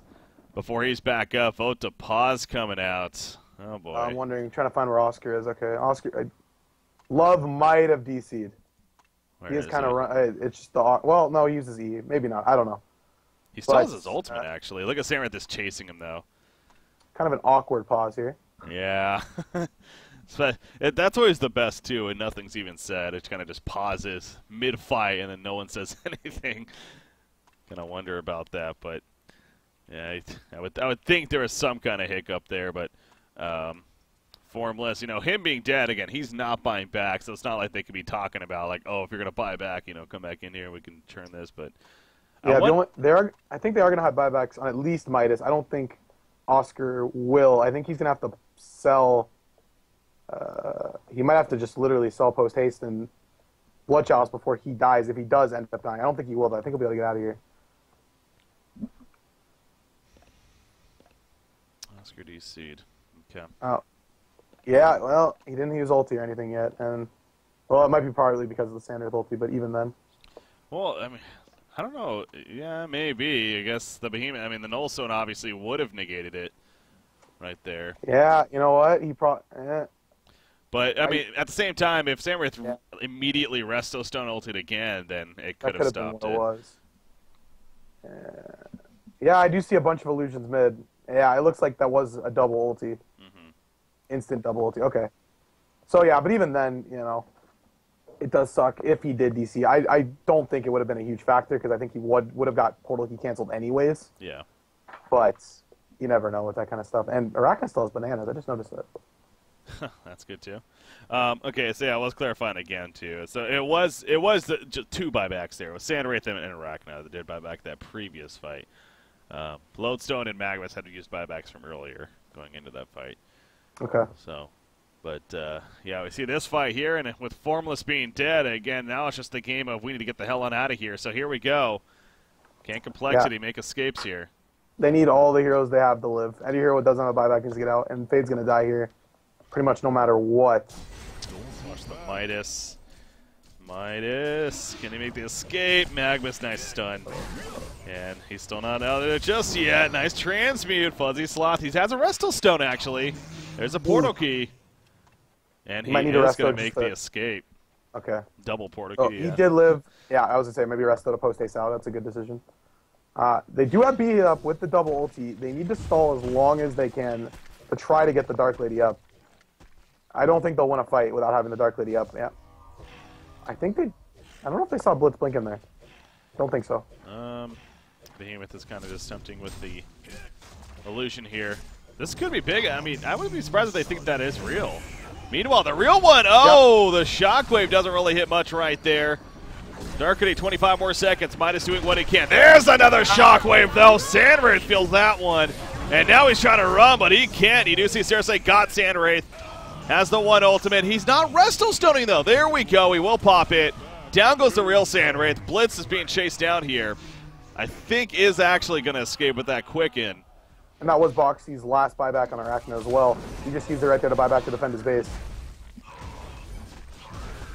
before he's back up. Vote to pause coming out. Oh, boy. I'm wondering, trying to find where Oscar is. Okay, Oscar. Love might have DC'd. He is kind of it's just the well, no, he uses E. Maybe not. I don't know. He still has his ultimate, actually. Look at Sandwraith is chasing him, though. Kind of an awkward pause here. Yeah. That's always the best, too, and nothing's even said. It kind of just pauses mid-fight, and then no one says anything. Kind of wonder about that, but yeah, I would think there was some kind of hiccup there, but formless. Him being dead, again, he's not buying back, so it's not like they could be talking about, like, oh, if you're going to buy back, come back in here and we can turn this, but... Yeah, I think they are going to have buybacks on at least Midas. I don't think Oscar will. I think he's going to have to sell... he might have to just literally sell post-haste and Blood Chalice before he dies, if he does end up dying. I don't think he will, though. I think he'll be able to get out of here. Oscar DC'd. Okay. Oh. Yeah, well, he didn't use ulti or anything yet, and... Well, it might be partly because of the Sandwraith ulti, but even then... Well, I mean... I don't know. Yeah, maybe. I guess the Behemoth... I mean, the Nullstone obviously would have negated it right there. Yeah, you know what? He probably... But, I mean, at the same time, if Sandwraith immediately Resto Stone ulted again, then it could have stopped it. Was. Yeah, I do see a bunch of illusions mid. Yeah, it looks like that was a double ulti. Instant double ulti. Okay. So, yeah, but even then, it does suck if he did DC. I don't think it would have been a huge factor because I think he would have got Portal Key canceled anyways. Yeah. But you never know with that kind of stuff. And Arachna still has bananas. I just noticed that. That's good too. Okay, so yeah, let's clarify again too. So it was just 2 buybacks there. It was Sandwraith and Arachna that did buyback that previous fight. Lodestone and Magnus had to use buybacks from earlier going into that fight. Okay. So, but yeah, we see this fight here, and with Formless being dead again, now it's just the game of we need to get the hell on out of here. So here we go. Can Complexity make escapes here? They need all the heroes they have to live. Any hero that doesn't have a buyback needs to get out, and Fade's going to die here pretty much no matter what. Watch the Midas. Midas, can he make the escape? Magnus, nice stun. And he's still not out there just yet. Nice transmute. Fuzzy Sloth. He has a Restal Stone, actually. There's a portal key. And he is going to make the escape. Okay. Double portal key. He did live. Yeah, I was going to say maybe Resto to post ace out. That's a good decision. They do have B up with the double ulti. They need to stall as long as they can to try to get the Dark Lady up. I don't think they'll win a fight without having the Dark Lady up. Yeah. I think they... I don't know if they saw Blitz blink in there. Don't think so. Behemoth is kind of just tempting with the illusion here. This could be big. I mean, I wouldn't be surprised if they think that is real. Meanwhile, the real one, oh, the Shockwave doesn't really hit much right there. Darkity, 25 more seconds. Midas doing what he can. There's another Shockwave, though. Sandwraith feels that one. And now he's trying to run, but he can't. You do see Cersei got Sandwraith. Has the one ultimate. He's not Restal Stoning, though. There we go. He will pop it. Down goes the real Sandwraith. Blitz is being chased down here. I think is actually going to escape with that quicken. And that was Boxy's last buyback on Arachna as well. He just used it right there to buy back to defend his base.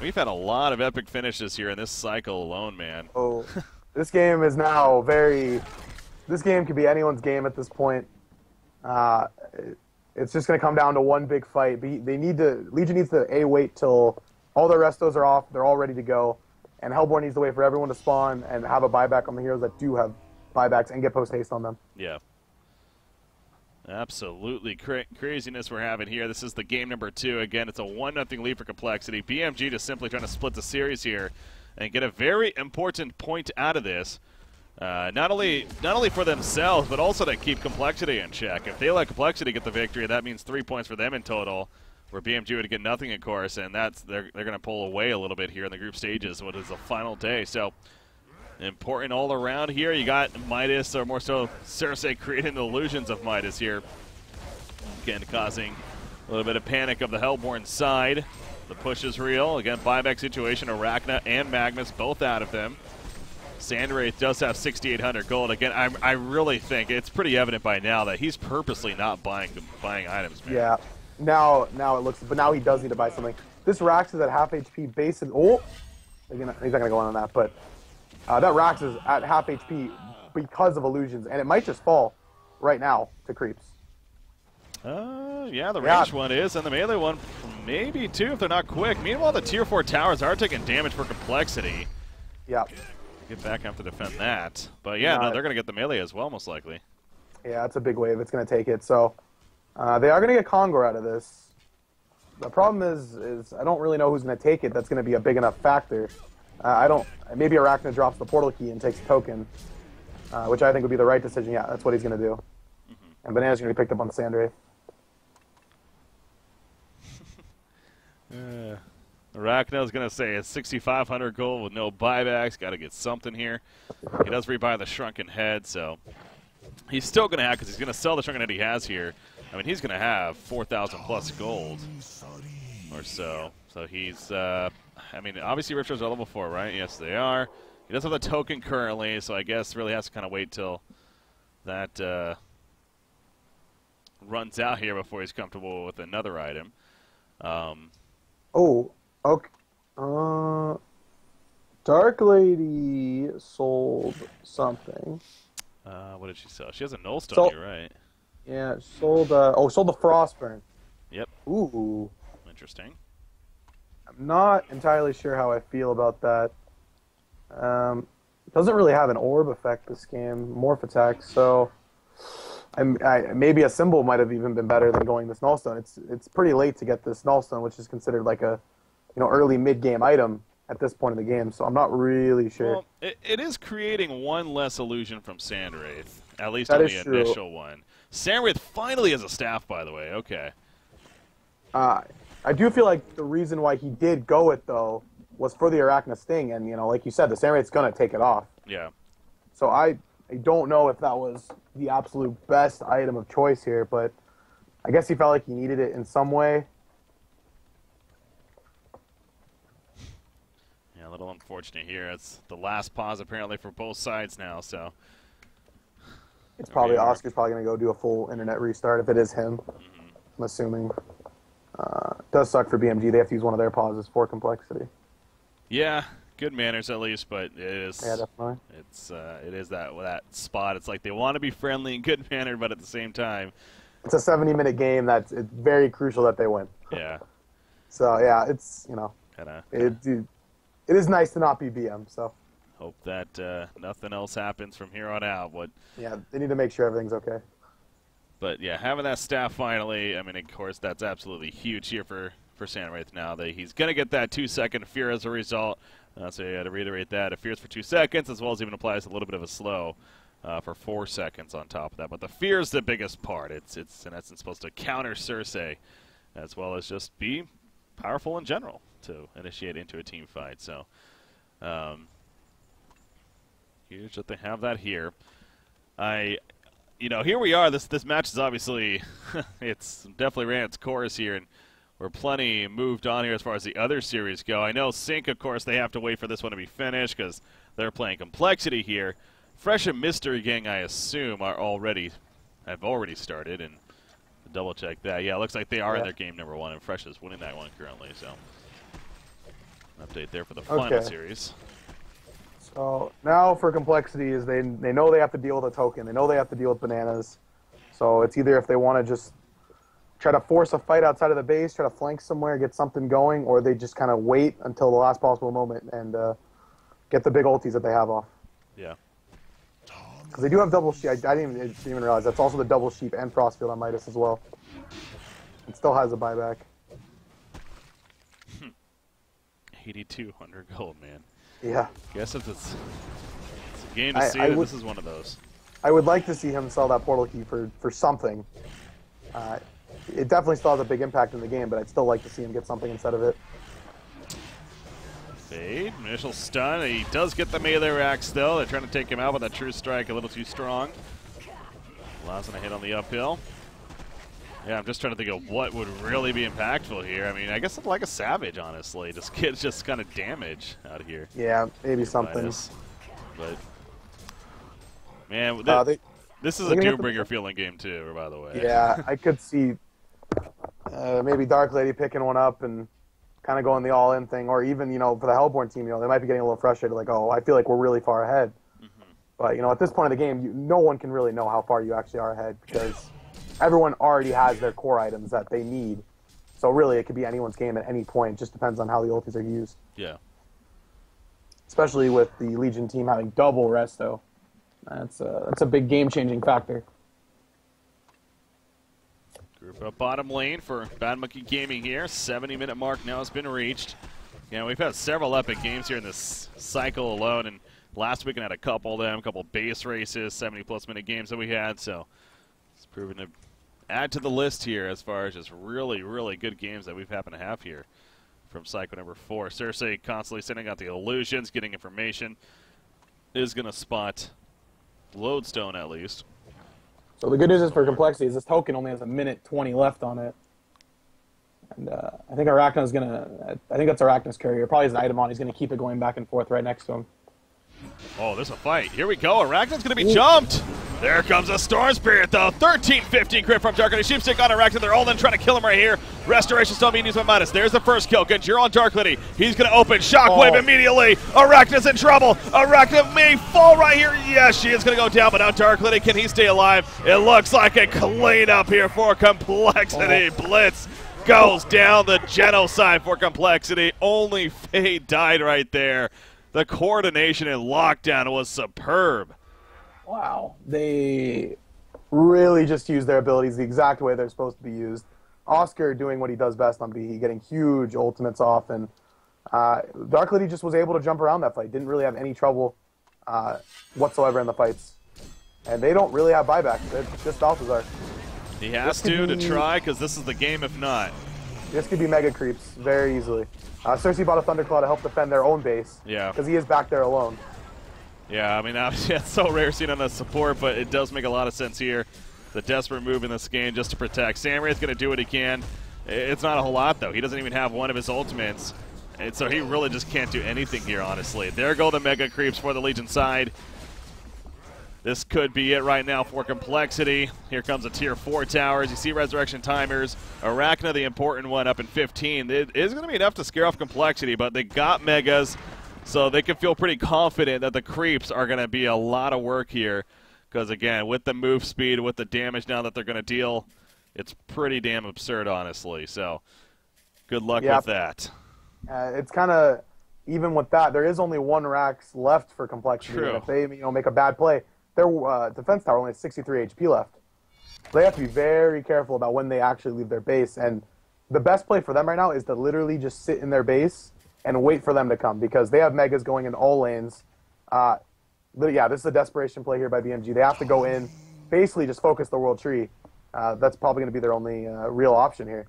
We've had a lot of epic finishes here in this cycle alone, man. Oh, this game is now very... This game could be anyone's game at this point. It's just going to come down to one big fight. They need to... Legion needs to wait till all their restos are off, they're all ready to go, and Hellborn needs to wait for everyone to spawn and have a buyback on the heroes that do have buybacks and get post haste on them. Yeah. Absolutely craziness we're having here. This is the game number 2. Again, it's a 1-0 lead for Complexity. BMG just simply trying to split the series here and get a very important point out of this. Not only for themselves, but also to keep Complexity in check. If they let Complexity get the victory, that means 3 points for them in total, where BMG would get nothing, of course, and they're going to pull away a little bit here in the group stages, what is the final day. So important all around here. You got Midas, or more so Cersei, creating the illusions of Midas here. Again, causing a little bit of panic of the Hellborn side. The push is real. Again, buyback situation. Arachna and Magnus both out of them. Sandwraith does have 6,800 gold. Again, I really think it's pretty evident by now that he's purposely not buying items, man. Yeah. Now it looks, but now he does need to buy something. This Rax is at half HP base. Oh, he's not going to go on that, but that Rax is at half HP because of illusions, and it might just fall right now to creeps. Yeah, the ranged one is, and the melee one maybe too if they're not quick. Meanwhile, the tier 4 towers are taking damage for Complexity. Yeah. Get back have to defend that. But yeah, no, they're going to get the melee as well, most likely. Yeah, it's a big wave. It's going to take it. So they are going to get Kongor out of this. The problem is I don't really know who's going to take it. That's going to be a big enough factor. Maybe Arachna drops the portal key and takes a token, which I think would be the right decision. Yeah, that's what he's going to do. Mm-hmm. And Banana's going to be picked up on the Sandwraith. Arachna's going to say it's 6,500 gold with no buybacks. Got to get something here. He does rebuy the Shrunken Head, so he's still going to have, because he's going to sell the Shrunken Head he has here. I mean, he's going to have 4,000 plus gold or so. So he's, I mean, obviously Rifters are level 4, right? Yes, they are. He does have the token currently, so I guess really has to kind of wait till that runs out here before he's comfortable with another item. Oh, okay. Dark Lady sold something. What did she sell? She has a Nullstone here, right? Yeah, sold the Frostburn. Yep. Ooh. Interesting. I'm not entirely sure how I feel about that. Doesn't really have an orb effect this game, morph attack, so maybe a symbol might have even been better than going this Nullstone. It's pretty late to get this Nullstone, which is considered like a early mid-game item at this point in the game, so I'm not really sure. Well, it is creating one less illusion from Sandwraith, at least on the initial one. Sandwith finally has a staff, by the way. Okay. I do feel like the reason why he did go it, though, was for the Arachna Sting. And, like you said, the Sandwith's going to take it off. Yeah. So I don't know if that was the absolute best item of choice here, but I guess he felt like he needed it in some way. Yeah, a little unfortunate here. It's the last pause, apparently, for both sides now, so... It's probably Oscar's probably going to go do a full internet restart if it is him, I'm assuming. It does suck for BMG. They have to use one of their pauses for complexity. Yeah, good manners at least, but it is. Yeah, definitely. It is that spot. It's like they want to be friendly and good mannered, but at the same time, it's a 70-minute game. It's very crucial that they win. Yeah. So yeah, it's kinda. It is nice to not be BM. So. Hope that nothing else happens from here on out. Yeah, they need to make sure everything's okay. But yeah, having that staff finally, I mean, of course, that's absolutely huge here for Sandwraith now. He's going to get that 2-second fear as a result. So you got to reiterate that. It fears for 2 seconds, as well as even applies a little bit of a slow for 4 seconds on top of that. But the fear is the biggest part. It's in essence supposed to counter Cersei, as well as just be powerful in general to initiate into a team fight. So huge that they have that here. Here we are. This match is obviously, it's definitely ran its course here, and we're plenty moved on here as far as the other series go. I know Sync, of course, they have to wait for this one to be finished because they're playing Complexity here. Fresh and Mystery Gang, I assume, have already started, and double check that. Yeah, it looks like they are in their game number 1, and Fresh is winning that one currently. So, update there for the final series. So now for Complexity is they know they have to deal with a token. They know they have to deal with bananas. So it's either if they want to just try to force a fight outside of the base, try to flank somewhere, get something going, or they just kind of wait until the last possible moment and get the big ultis that they have off. Yeah. Because they do have double sheep. I didn't even realize that's also the double sheep and Frostfield on Midas as well. It still has a buyback. 8,200 gold, man. Yeah. Guess if it's a game to see, this is one of those. I would like to see him sell that portal key for something. It definitely still has a big impact in the game, but I'd still like to see him get something instead of it. Fade, initial stun. He does get the melee rack still. They're trying to take him out with that true strike a little too strong. Allows him to hit on the uphill. Yeah, I'm just trying to think of what would really be impactful here. I mean, I guess like a Savage, honestly. This kid's just kind of damage out here. Yeah, maybe something. But, man, this is a Doombringer feeling game, too, by the way. Yeah, I could see maybe Dark Lady picking one up and kind of going the all-in thing. Or even, for the Hellborn team, they might be getting a little frustrated, like, oh, I feel like we're really far ahead. But, at this point in the game, no one can really know how far you actually are ahead because everyone already has their core items that they need. So really, it could be anyone's game at any point. It just depends on how the ultis are used. Yeah. Especially with the Legion team having double resto. That's a big game-changing factor. Group up bottom lane for Bad Monkey Gaming here. 70-minute mark now has been reached. We've had several epic games here in this cycle alone, and last weekend had a couple of them, a couple base races, 70-plus minute games that we had, so it's proven to add to the list here as far as just really, really good games that we've happened to have here from cycle number 4. Cersei constantly sending out the illusions, getting information, is going to spot Lodestone at least. So the good news is for Complexity is this token only has 1:20 left on it. And I think Arachna's going to, I think that's Arachna's carrier. Probably has an item on. He's going to keep it going back and forth right next to him. Oh, there's a fight. Here we go. Arachna's going to be jumped. There comes a Storm Spirit, though. 13-15 crit from Dark Lady. Sheepstick on Arachna. They're all in trying to kill him right here. Restoration still being used by Midas. There's the first kill. Ganjiro on Dark Lady. He's going to open. Shockwave immediately. Arachna's in trouble. Arachna may fall right here. Yes, she is going to go down, but now Dark Lady, can he stay alive? It looks like a cleanup here for Complexity. Blitz goes down the genocide for Complexity. Only Fade died right there. The coordination and lockdown was superb. Wow. They really just used their abilities the exact way they're supposed to be used. Oscar doing what he does best on B, getting huge ultimates off, and Dark Lady just was able to jump around that fight. Didn't really have any trouble whatsoever in the fights. and they don't really have buybacks. It's just Balthazar. He has to try, because this is the game if not. This could be mega creeps very easily. Cersei bought a Thunderclaw to help defend their own base. Yeah. Because he is back there alone. Yeah, I mean, obviously it's so rare seeing on the support, but it does make a lot of sense here. The desperate move in this game just to protect. Samurai's going to do what he can. It's not a whole lot, though. He doesn't even have one of his ultimates. And so he really just can't do anything here, honestly. There go the mega creeps for the Legion side. This could be it right now for Complexity. Here comes a tier 4 towers. You see Resurrection Timers. Arachna, the important one, up in 15. It is going to be enough to scare off Complexity, but they got megas, so they can feel pretty confident that the creeps are going to be a lot of work here. Because, again, with the move speed, with the damage now that they're going to deal, it's pretty damn absurd, honestly. So, good luck with that. It's kind of, even with that, there is only one Rax left for Complexity. True. And if they make a bad play, their defense tower only has 63 HP left. So they have to be very careful about when they actually leave their base. And the best play for them right now is to literally just sit in their base and wait for them to come, because they have megas going in all lanes. Yeah, this is a desperation play here by BMG. They have to go in, basically just focus the World Tree. That's probably going to be their only real option here.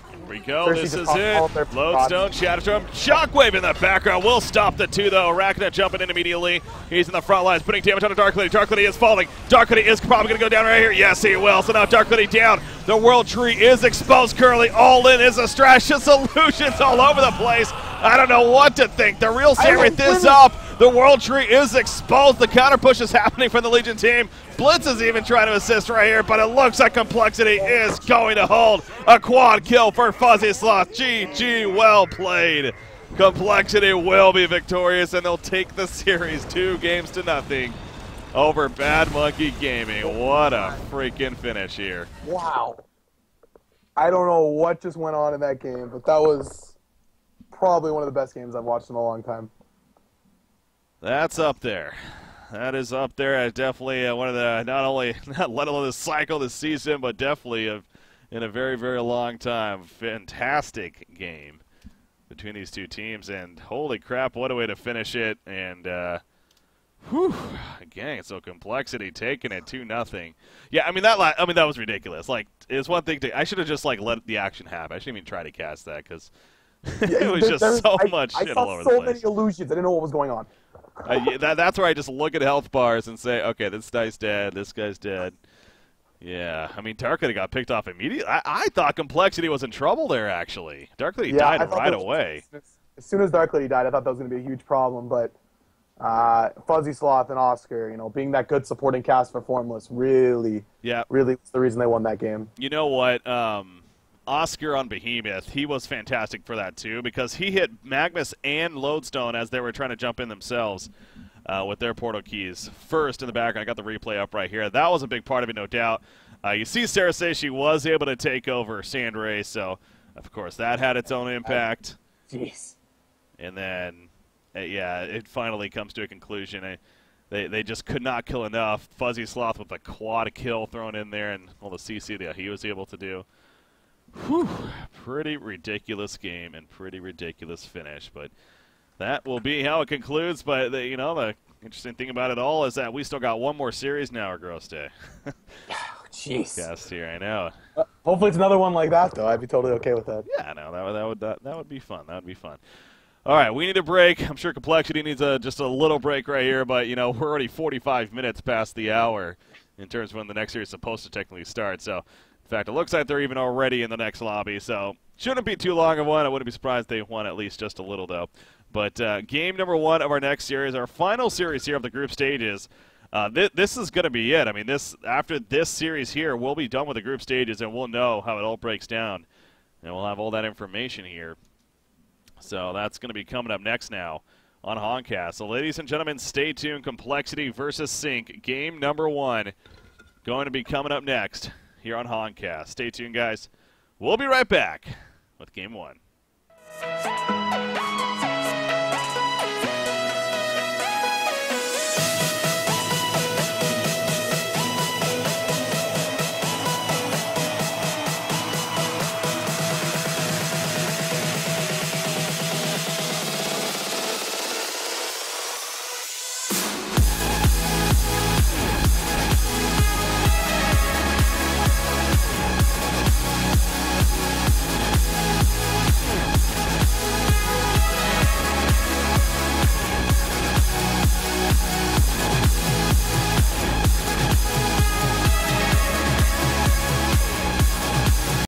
Here we go. Cersei This is just it. Lodestone, Shatterstorm, Shockwave in the background. Will stop the 2, though. Arachna jumping in immediately. He's in the front lines, putting damage on the Dark Lady. Dark Lady is falling. Dark Lady is probably going to go down right here. Yes, he will. So now Dark Lady down. The World Tree is exposed currently. All in is a strash. Just illusions all over the place. I don't know what to think. The real Samurai this up. The World Tree is exposed. The counter push is happening from the Legion team. Blitz is even trying to assist right here, but it looks like Complexity is going to hold a quad kill for Fuzzy Sloth. GG, well played. Complexity will be victorious, and they'll take the series 2-0 over Bad Monkey Gaming. What a freaking finish here. Wow. I don't know what just went on in that game, but that was probably one of the best games I've watched in a long time. That's up there. That is up there. Definitely one of the, not only, not let alone this cycle this season, but definitely in a very, very long time. Fantastic game between these two teams, and holy crap, what a way to finish it. And, again, so Complexity taking it 2-0. Yeah, I mean, that was ridiculous. Like, it's one thing to, I should have just, like, let the action happen. I shouldn't even try to cast that, because it was just so much shit all over the place. I saw so many illusions. I didn't know what was going on. That's where I just look at health bars and say, okay, this guy's dead, this guy's dead. Yeah, I mean, Dark Lady got picked off immediately. I thought Complexity was in trouble there, actually. Dark Lady died right away. As soon as Dark Lady died, I thought that was going to be a huge problem, but Fuzzy Sloth and Oscar, being that good supporting cast for Formless, really was the reason they won that game. You know what? Oscar on Behemoth, he was fantastic for that too, because he hit Magnus and Lodestone as they were trying to jump in themselves with their portal keys. First in the background, I got the replay up right here. That was a big part of it, no doubt. You see Sarah say she was able to take over Sandray, so of course that had its own impact. Jeez. And then, yeah, it finally comes to a conclusion. They just could not kill enough. Fuzzy Sloth with a quad kill thrown in there, and all the CC that he was able to do. Whew, pretty ridiculous game and pretty ridiculous finish, but that will be how it concludes. But the interesting thing about it all is that we still got one more series now, or Gross Day. Jeez. Cast here, I know. Hopefully it's another one like that, though. I'd be totally okay with that. Yeah, no, that would be fun. That would be fun. All right, we need a break. I'm sure Complexity needs just a little break right here, but we're already 45 minutes past the hour in terms of when the next series is supposed to technically start. So. In fact, it looks like they're even already in the next lobby, so shouldn't be too long of one. I wouldn't be surprised if they won at least just a little, though. But game number 1 of our next series, our final series here of the group stages. This is going to be it. I mean, after this series here, we'll be done with the group stages, and we'll know how it all breaks down. And we'll have all that information here. So that's going to be coming up next now on Honcast. So ladies and gentlemen, stay tuned. Complexity versus Sync, game number 1, going to be coming up next here on Honcast. Stay tuned, guys. We'll be right back with Game 1.